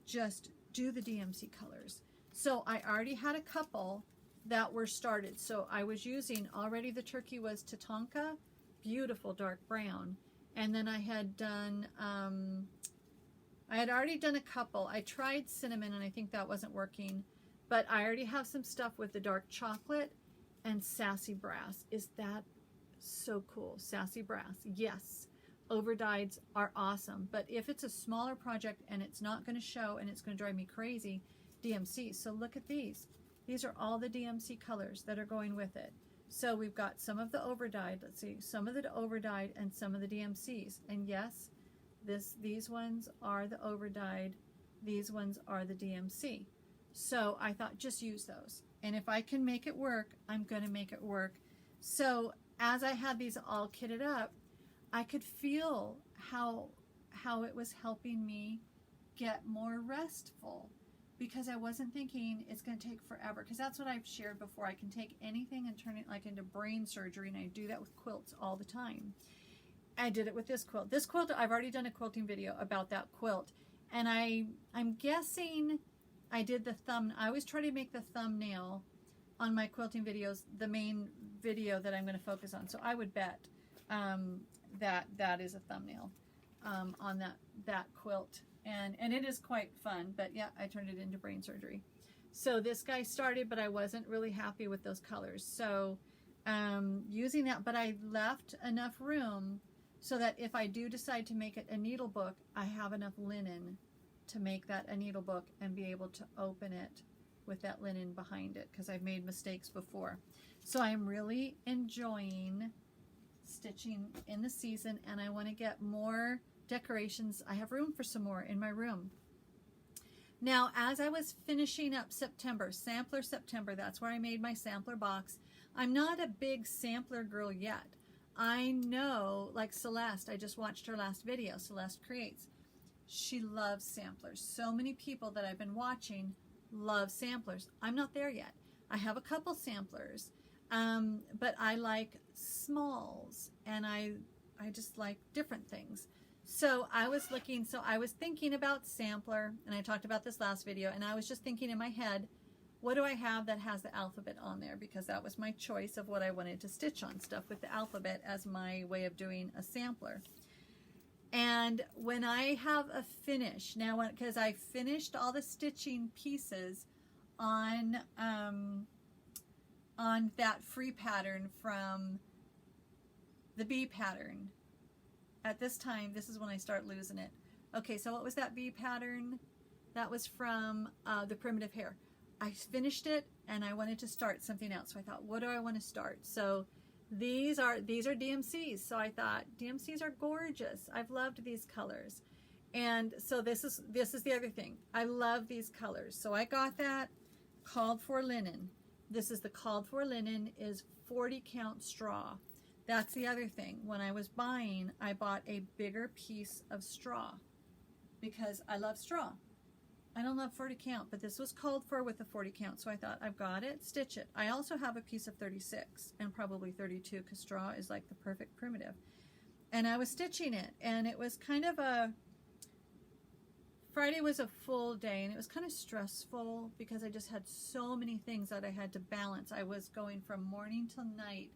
S1: just do the DMC colors. So I already had a couple that were started. So I was using, already the turkey was Tatanka, beautiful dark brown. And then I had done, I had already done a couple. I tried cinnamon and I think that wasn't working. But I already have some stuff with the dark chocolate and sassy brass. Is that so cool? Sassy brass, yes. Overdyeds are awesome, but if it's a smaller project and it's not going to show and it's going to drive me crazy, DMC. So look at these. These are all the DMC colors that are going with it. So we've got some of the overdyed, let's see, some of the overdyed and some of the DMCs. And yes, these ones are the overdyed, these ones are the DMC. So I thought, just use those. And if I can make it work, I'm going to make it work. So as I had these all kitted up, I could feel how it was helping me get more restful, because I wasn't thinking it's going to take forever, because that's what I've shared before. I can take anything and turn it like into brain surgery, and I do that with quilts all the time. I did it with this quilt. This quilt, I've already done a quilting video about that quilt, and I'm guessing I did the thumb. I always try to make the thumbnail on my quilting videos the main video that I'm going to focus on. So I would bet that is a thumbnail on that quilt, and it is quite fun. But yeah, I turned it into brain surgery. So this guy started, but I wasn't really happy with those colors. So using that, but I left enough room so that if I do decide to make it a needle book, I have enough linen to make that a needle book and be able to open it with that linen behind it, because I've made mistakes before. So I'm really enjoying stitching in the season, and I want to get more decorations. I have room for some more in my room. Now, as I was finishing up September, Sampler September, that's where I made my sampler box. I'm not a big sampler girl yet. I know, like Celeste, I just watched her last video, Celeste Creates. She loves samplers. So many people that I've been watching love samplers. I'm not there yet. I have a couple samplers, but I like smalls, and I just like different things. So I was thinking about sampler, and I talked about this last video, and I was just thinking in my head, what do I have that has the alphabet on there? Because that was my choice of what I wanted to stitch on, stuff with the alphabet as my way of doing a sampler. And when I have a finish, now because I finished all the stitching pieces on that free pattern from the bee pattern. At this time, this is when I start losing it. Okay, so what was that bee pattern? That was from the primitive hair. I finished it and I wanted to start something else. So I thought, what do I want to start? So these are DMCs. So I thought DMCs are gorgeous. I've loved these colors. And so this is the other thing. I love these colors. So I got that called for linen. This is the called for linen is 40 count straw. That's the other thing. When I was buying, I bought a bigger piece of straw because I love straw. I don't love 40 count, but this was called for with a 40 count. So I thought, I've got it, stitch it. I also have a piece of 36 and probably 32 because straw is like the perfect primitive. And I was stitching it, and it was kind of Friday was a full day, and it was kind of stressful because I just had so many things that I had to balance. I was going from morning till night.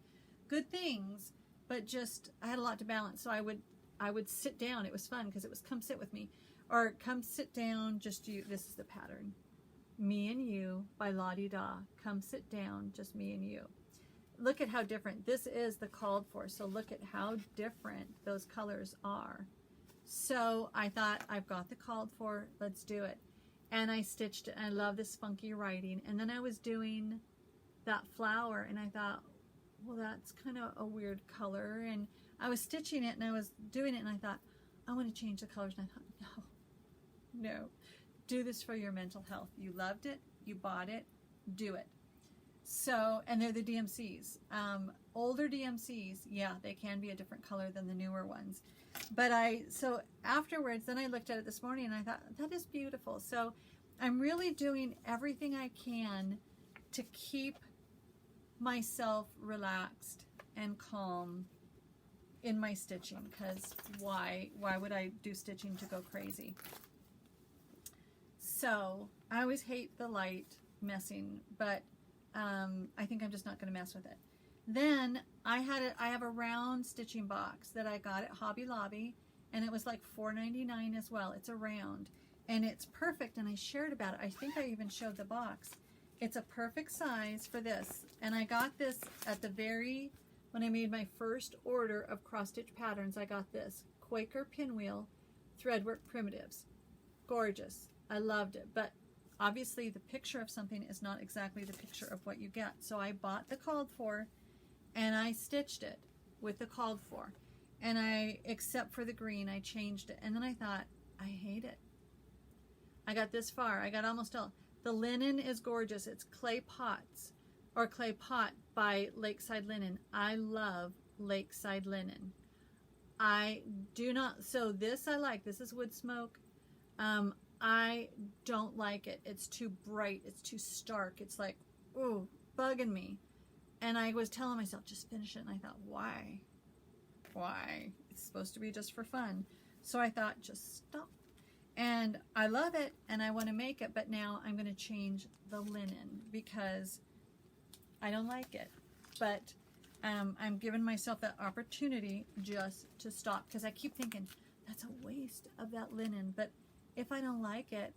S1: Good things, but just I had a lot to balance. So I would sit down. It was fun because it was come sit with me, or come sit down, just you. This is the pattern, Me and You by Lottie Da. Come sit down, just me and you. Look at how different this is, the called for. So look at how different those colors are. So I thought, I've got the called for, let's do it. And I stitched it, and I love this funky writing. And then I was doing that flower, and I thought, well, that's kind of a weird color. And I was stitching it, and I was doing it, and I thought, I want to change the colors. And I thought, no, do this for your mental health. You loved it, you bought it, do it. So, and they're the DMCs. Older DMCs, yeah, they can be a different color than the newer ones. But so afterwards, then I looked at it this morning, and I thought, that is beautiful. So I'm really doing everything I can to keep myself relaxed and calm in my stitching, because why would I do stitching to go crazy? So I always hate the light messing, but I think I'm just not going to mess with it. Then I have a round stitching box that I got at Hobby Lobby, and it was like $4.99 as well. It's a round, and it's perfect, and I shared about it. I think I even showed the box. It's a perfect size for this, and I got this at when I made my first order of cross stitch patterns. I got this Quaker Pinwheel Threadwork Primitives. Gorgeous. I loved it, but obviously the picture of something is not exactly the picture of what you get. So I bought the called for, and I stitched it with the called for, and except for the green, I changed it. And then I thought, I hate it. I got this far. I got almost all. The linen is gorgeous. It's Clay Pots, or Clay Pot by Lakeside Linen. I love Lakeside Linen. I do not, so this I like. This is Wood Smoke. I don't like it. It's too bright. It's too stark. It's like, ooh, bugging me. And I was telling myself, just finish it. And I thought, why? Why? It's supposed to be just for fun. So I thought, just stop. And I love it, and I want to make it, but now I'm going to change the linen because I don't like it. But I'm giving myself that opportunity just to stop, because I keep thinking, that's a waste of that linen. But if I don't like it,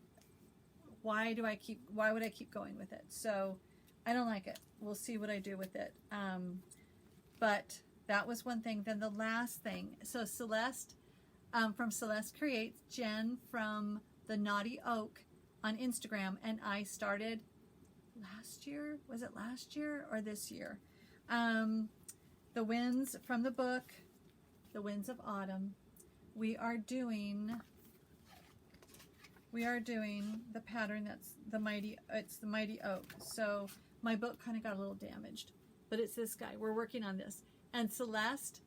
S1: why would I keep going with it? So I don't like it. We'll see what I do with it. But that was one thing. Then the last thing, so Celeste, from Celeste Creates, Jen from the Naughty Oak on Instagram, and I started last year. Was it last year or this year? The Winds from the book, The Winds of Autumn. We are doing we are doing the pattern that's the Mighty Oak. So my book kind of got a little damaged, but it's this guy. We're working on this. And Celeste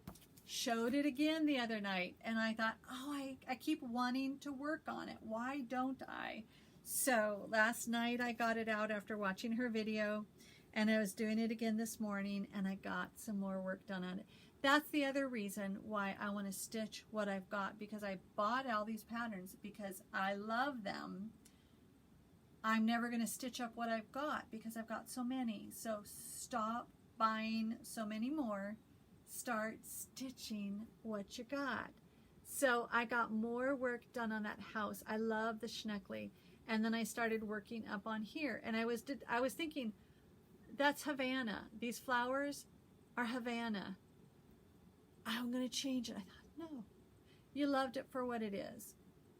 S1: showed it again the other night, and I thought, oh, I keep wanting to work on it. Why don't I? So last night I got it out after watching her video, and I was doing it again this morning, and I got some more work done on it. That's the other reason why I want to stitch what I've got, because I bought all these patterns because I love them. I'm never going to stitch up what I've got because I've got so many. So stop buying so many more. Start stitching what you got. So I got more work done on that house. I love the Schneckly. And then I started working up on here. And I was thinking, that's Havana. These flowers are Havana. I'm going to change it. I thought, no. You loved it for what it is.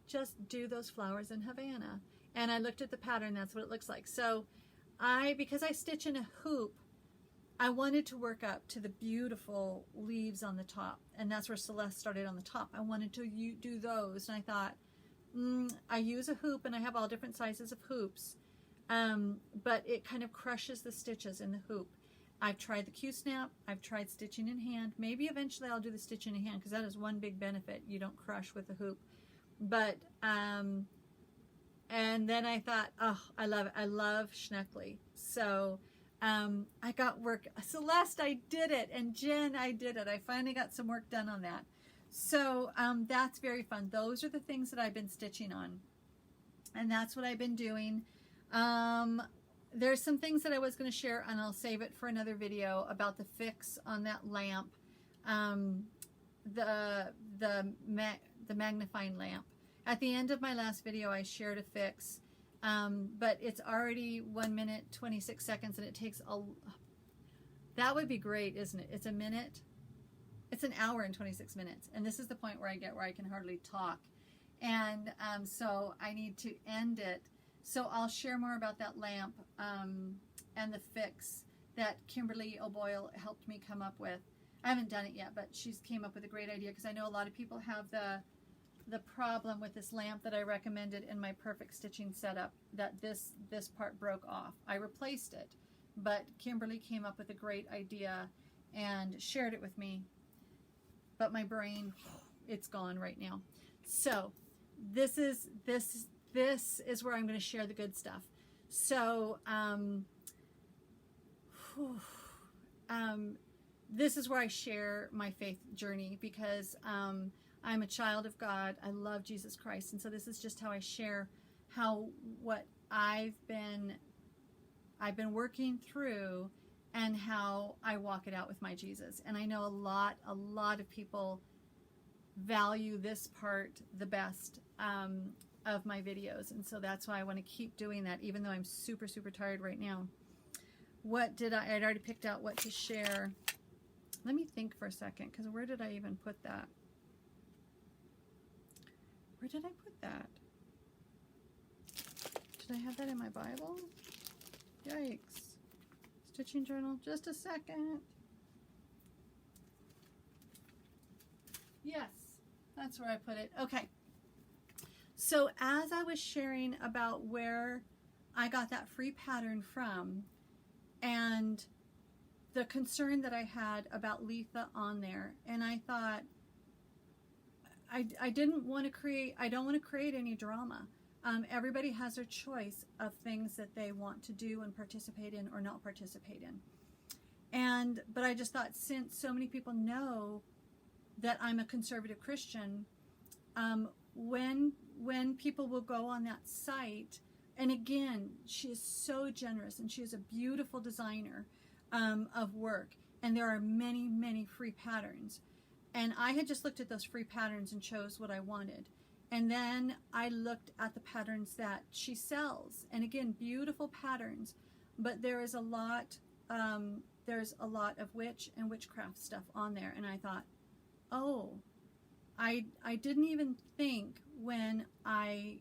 S1: Just do those flowers in Havana. And I looked at the pattern. That's what it looks like. So because I stitch in a hoop, I wanted to work up to the beautiful leaves on the top, and that's where Celeste started on the top. I wanted to do those, and I thought, I use a hoop, and I have all different sizes of hoops, but it kind of crushes the stitches in the hoop. I've tried the Q-snap. I've tried stitching in hand. Maybe eventually I'll do the stitching in hand, because that is one big benefit. You don't crush with the hoop. But, and then I thought, oh, I love it. I love Schneckly. So I got work. Celeste, I did it. And Jen, I did it. I finally got some work done on that. So that's very fun. Those are the things that I've been stitching on. And that's what I've been doing. There's some things that I was going to share, and I'll save it for another video, about the fix on that lamp, the magnifying lamp. At the end of my last video, I shared a fix. But it's already 1 minute, 26 seconds, and it takes that would be great, isn't it? It's a minute. It's an hour and 26 minutes. And this is the point where I can hardly talk. And so I need to end it. So I'll share more about that lamp and the fix that Kimberly O'Boyle helped me come up with. I haven't done it yet, but she's came up with a great idea, because I know a lot of people have the problem with this lamp that I recommended in my perfect stitching setup, that this part broke off. I replaced it, but Kimberly came up with a great idea and shared it with me, but my brain, it's gone right now. So this is where I'm going to share the good stuff. So this is where I share my faith journey, because I'm a child of God. I love Jesus Christ. And so this is just how I share what I've been working through, and how I walk it out with my Jesus. And I know a lot of people value this part the best of my videos. And so that's why I want to keep doing that, even though I'm super, super tired right now. I'd already picked out what to share. Let me think for a second, because where did I even put that? Where did I put that? Did I have that in my Bible? Yikes. Stitching journal, just a second. Yes, that's where I put it. Okay. So as I was sharing about where I got that free pattern from, and the concern that I had about Letha on there, and I thought, I don't want to create any drama. Everybody has their choice of things that they want to do and participate in or not participate in. But I just thought, since so many people know that I'm a conservative Christian, when people will go on that site, and again, she is so generous, and she is a beautiful designer of work, and there are many, many free patterns. And I had just looked at those free patterns and chose what I wanted. And then I looked at the patterns that she sells. And again, beautiful patterns, but there is a lot, there's a lot of witch and witchcraft stuff on there. And I thought, oh, I didn't even think, when I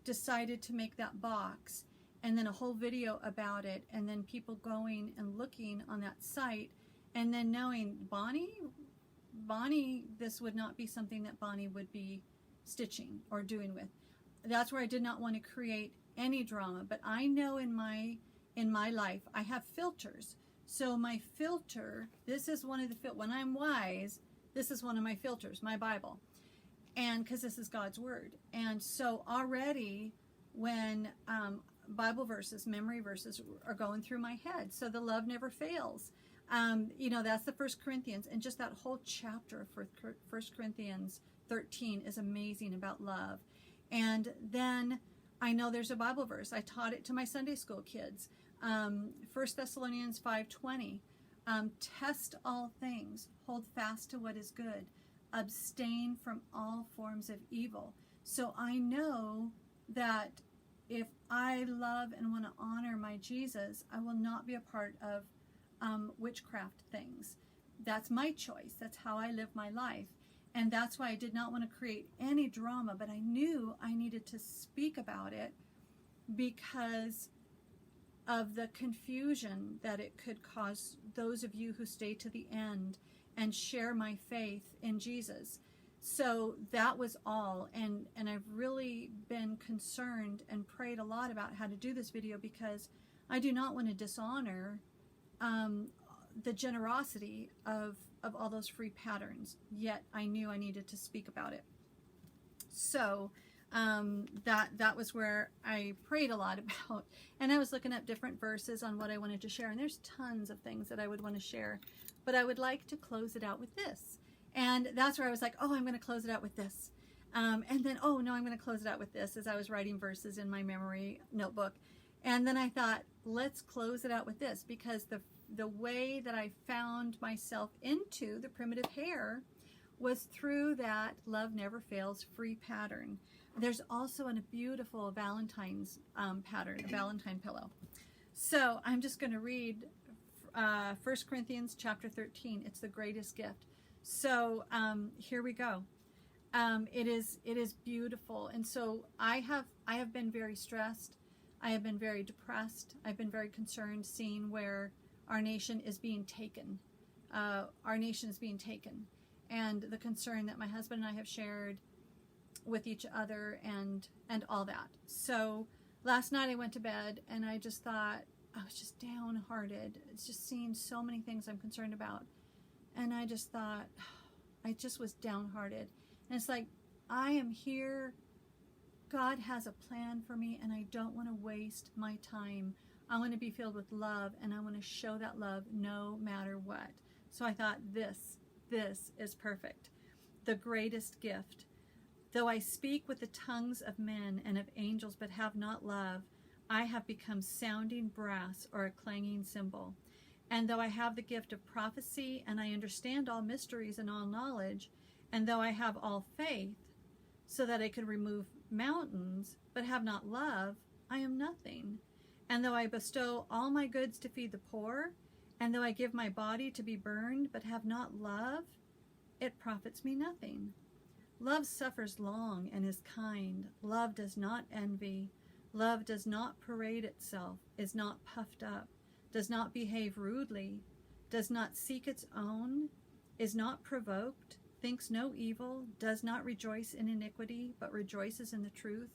S1: decided to make that box, and then a whole video about it, and then people going and looking on that site, and then knowing Bonnie, this would not be something that Bonnie would be stitching or doing with. that's where I did not want to create any drama. But I know in my life, I have filters. So my filter, this is one of the, when I'm wise, this is one of my filters, my Bible. And because this is God's word. And so already when Bible verses, memory verses are going through my head. So the love never fails. You know, that's the 1 Corinthians. And just that whole chapter for 1 Corinthians 13 is amazing about love. And then I know there's a Bible verse. I taught it to my Sunday school kids. 1 Thessalonians 5:20. Test all things. Hold fast to what is good. Abstain from all forms of evil. So I know that if I love and want to honor my Jesus, I will not be a part of witchcraft things. That's my choice. That's how I live my life. And that's why I did not want to create any drama, but I knew I needed to speak about it because of the confusion that it could cause those of you who stay to the end and share my faith in Jesus. So that was all. And I've really been concerned and prayed a lot about how to do this video because I do not want to dishonor the generosity of all those free patterns. Yet I knew I needed to speak about it. So that was where I prayed a lot about. And I was looking up different verses on what I wanted to share. And there's tons of things that I would want to share. But I would like to close it out with this. And that's where I was like, oh, I'm going to close it out with this. And then, oh, no, I'm going to close it out with this as I was writing verses in my memory notebook. And then I thought, let's close it out with this because the way that I found myself into the primitive hair was through that Love Never Fails free pattern. There's also a beautiful Valentine's pattern, a Valentine pillow. So I'm just going to read 1 Corinthians chapter 13. It's the greatest gift. So here we go. It is beautiful. And so I have been very stressed. I have been very depressed. I've been very concerned seeing where our nation is being taken. Our nation is being taken. And the concern that my husband and I have shared with each other and all that. So last night I went to bed and I just thought, I was just downhearted. It's just seeing so many things I'm concerned about. And I just thought, I just was downhearted. And it's like, I am here. God has a plan for me and I don't want to waste my time. I want to be filled with love and I want to show that love no matter what. So I thought this is perfect. The greatest gift. Though I speak with the tongues of men and of angels but have not love, I have become sounding brass or a clanging cymbal. And though I have the gift of prophecy and I understand all mysteries and all knowledge, and though I have all faith so that I could remove mountains but have not love, I am nothing. And though I bestow all my goods to feed the poor, and though I give my body to be burned but have not love, it profits me nothing. Love suffers long and is kind. Love does not envy. Love does not parade itself, is not puffed up, does not behave rudely, does not seek its own, is not provoked, thinks no evil, does not rejoice in iniquity, but rejoices in the truth,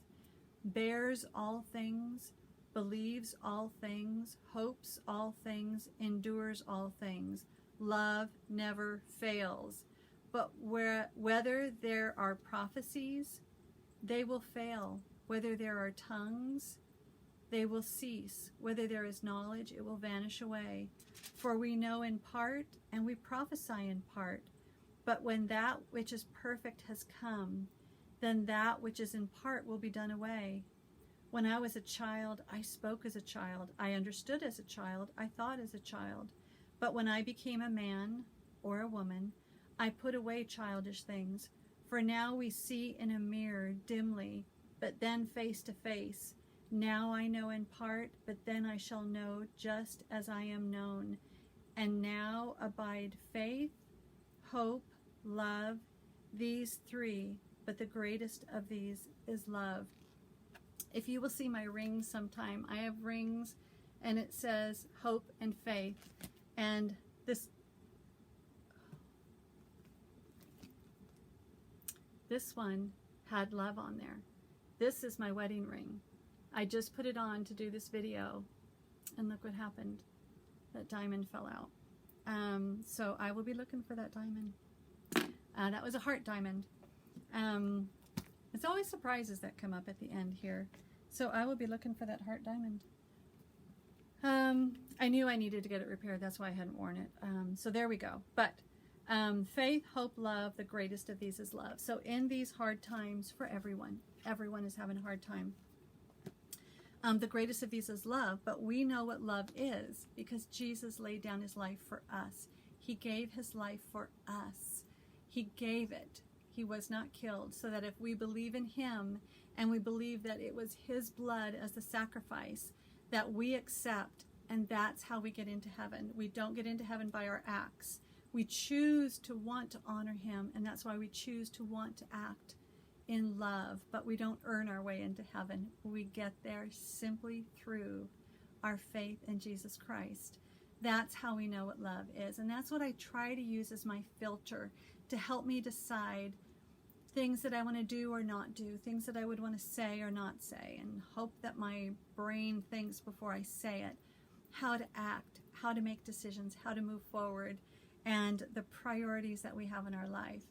S1: bears all things, believes all things, hopes all things, endures all things. Love never fails. But whether there are prophecies, they will fail. Whether there are tongues, they will cease. Whether there is knowledge, it will vanish away. For we know in part, and we prophesy in part. But when that which is perfect has come, then that which is in part will be done away. When I was a child, I spoke as a child. I understood as a child. I thought as a child. But when I became a man or a woman, I put away childish things. For now we see in a mirror dimly, but then face to face. Now I know in part, but then I shall know just as I am known. And now abide faith, hope, love, these three, but the greatest of these is love. If you will see my rings sometime, I have rings and it says hope and faith. And this one had love on there. This is my wedding ring. I just put it on to do this video, and look what happened. That diamond fell out. So I will be looking for that diamond. That was a heart diamond. It's always surprises that come up at the end here. So I will be looking for that heart diamond. I knew I needed to get it repaired. That's why I hadn't worn it. So there we go. But faith, hope, love, the greatest of these is love. So in these hard times for everyone is having a hard time. The greatest of these is love, but we know what love is because Jesus laid down his life for us. He gave his life for us. He gave it. He was not killed, so that if we believe in him and we believe that it was his blood as the sacrifice that we accept, and that's how we get into heaven. We don't get into heaven by our acts. We choose to want to honor him, and that's why we choose to want to act in love, but we don't earn our way into heaven. We get there simply through our faith in Jesus Christ. That's how we know what love is, and that's what I try to use as my filter to help me decide things that I want to do or not do, things that I would want to say or not say, and hope that my brain thinks before I say it, how to act, how to make decisions, how to move forward, and the priorities that we have in our life.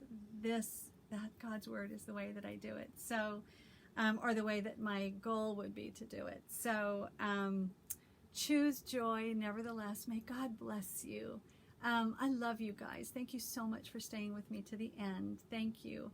S1: That God's word is the way that I do it. So, or the way that my goal would be to do it. So, choose joy, nevertheless. May God bless you. I love you guys. Thank you so much for staying with me to the end. Thank you.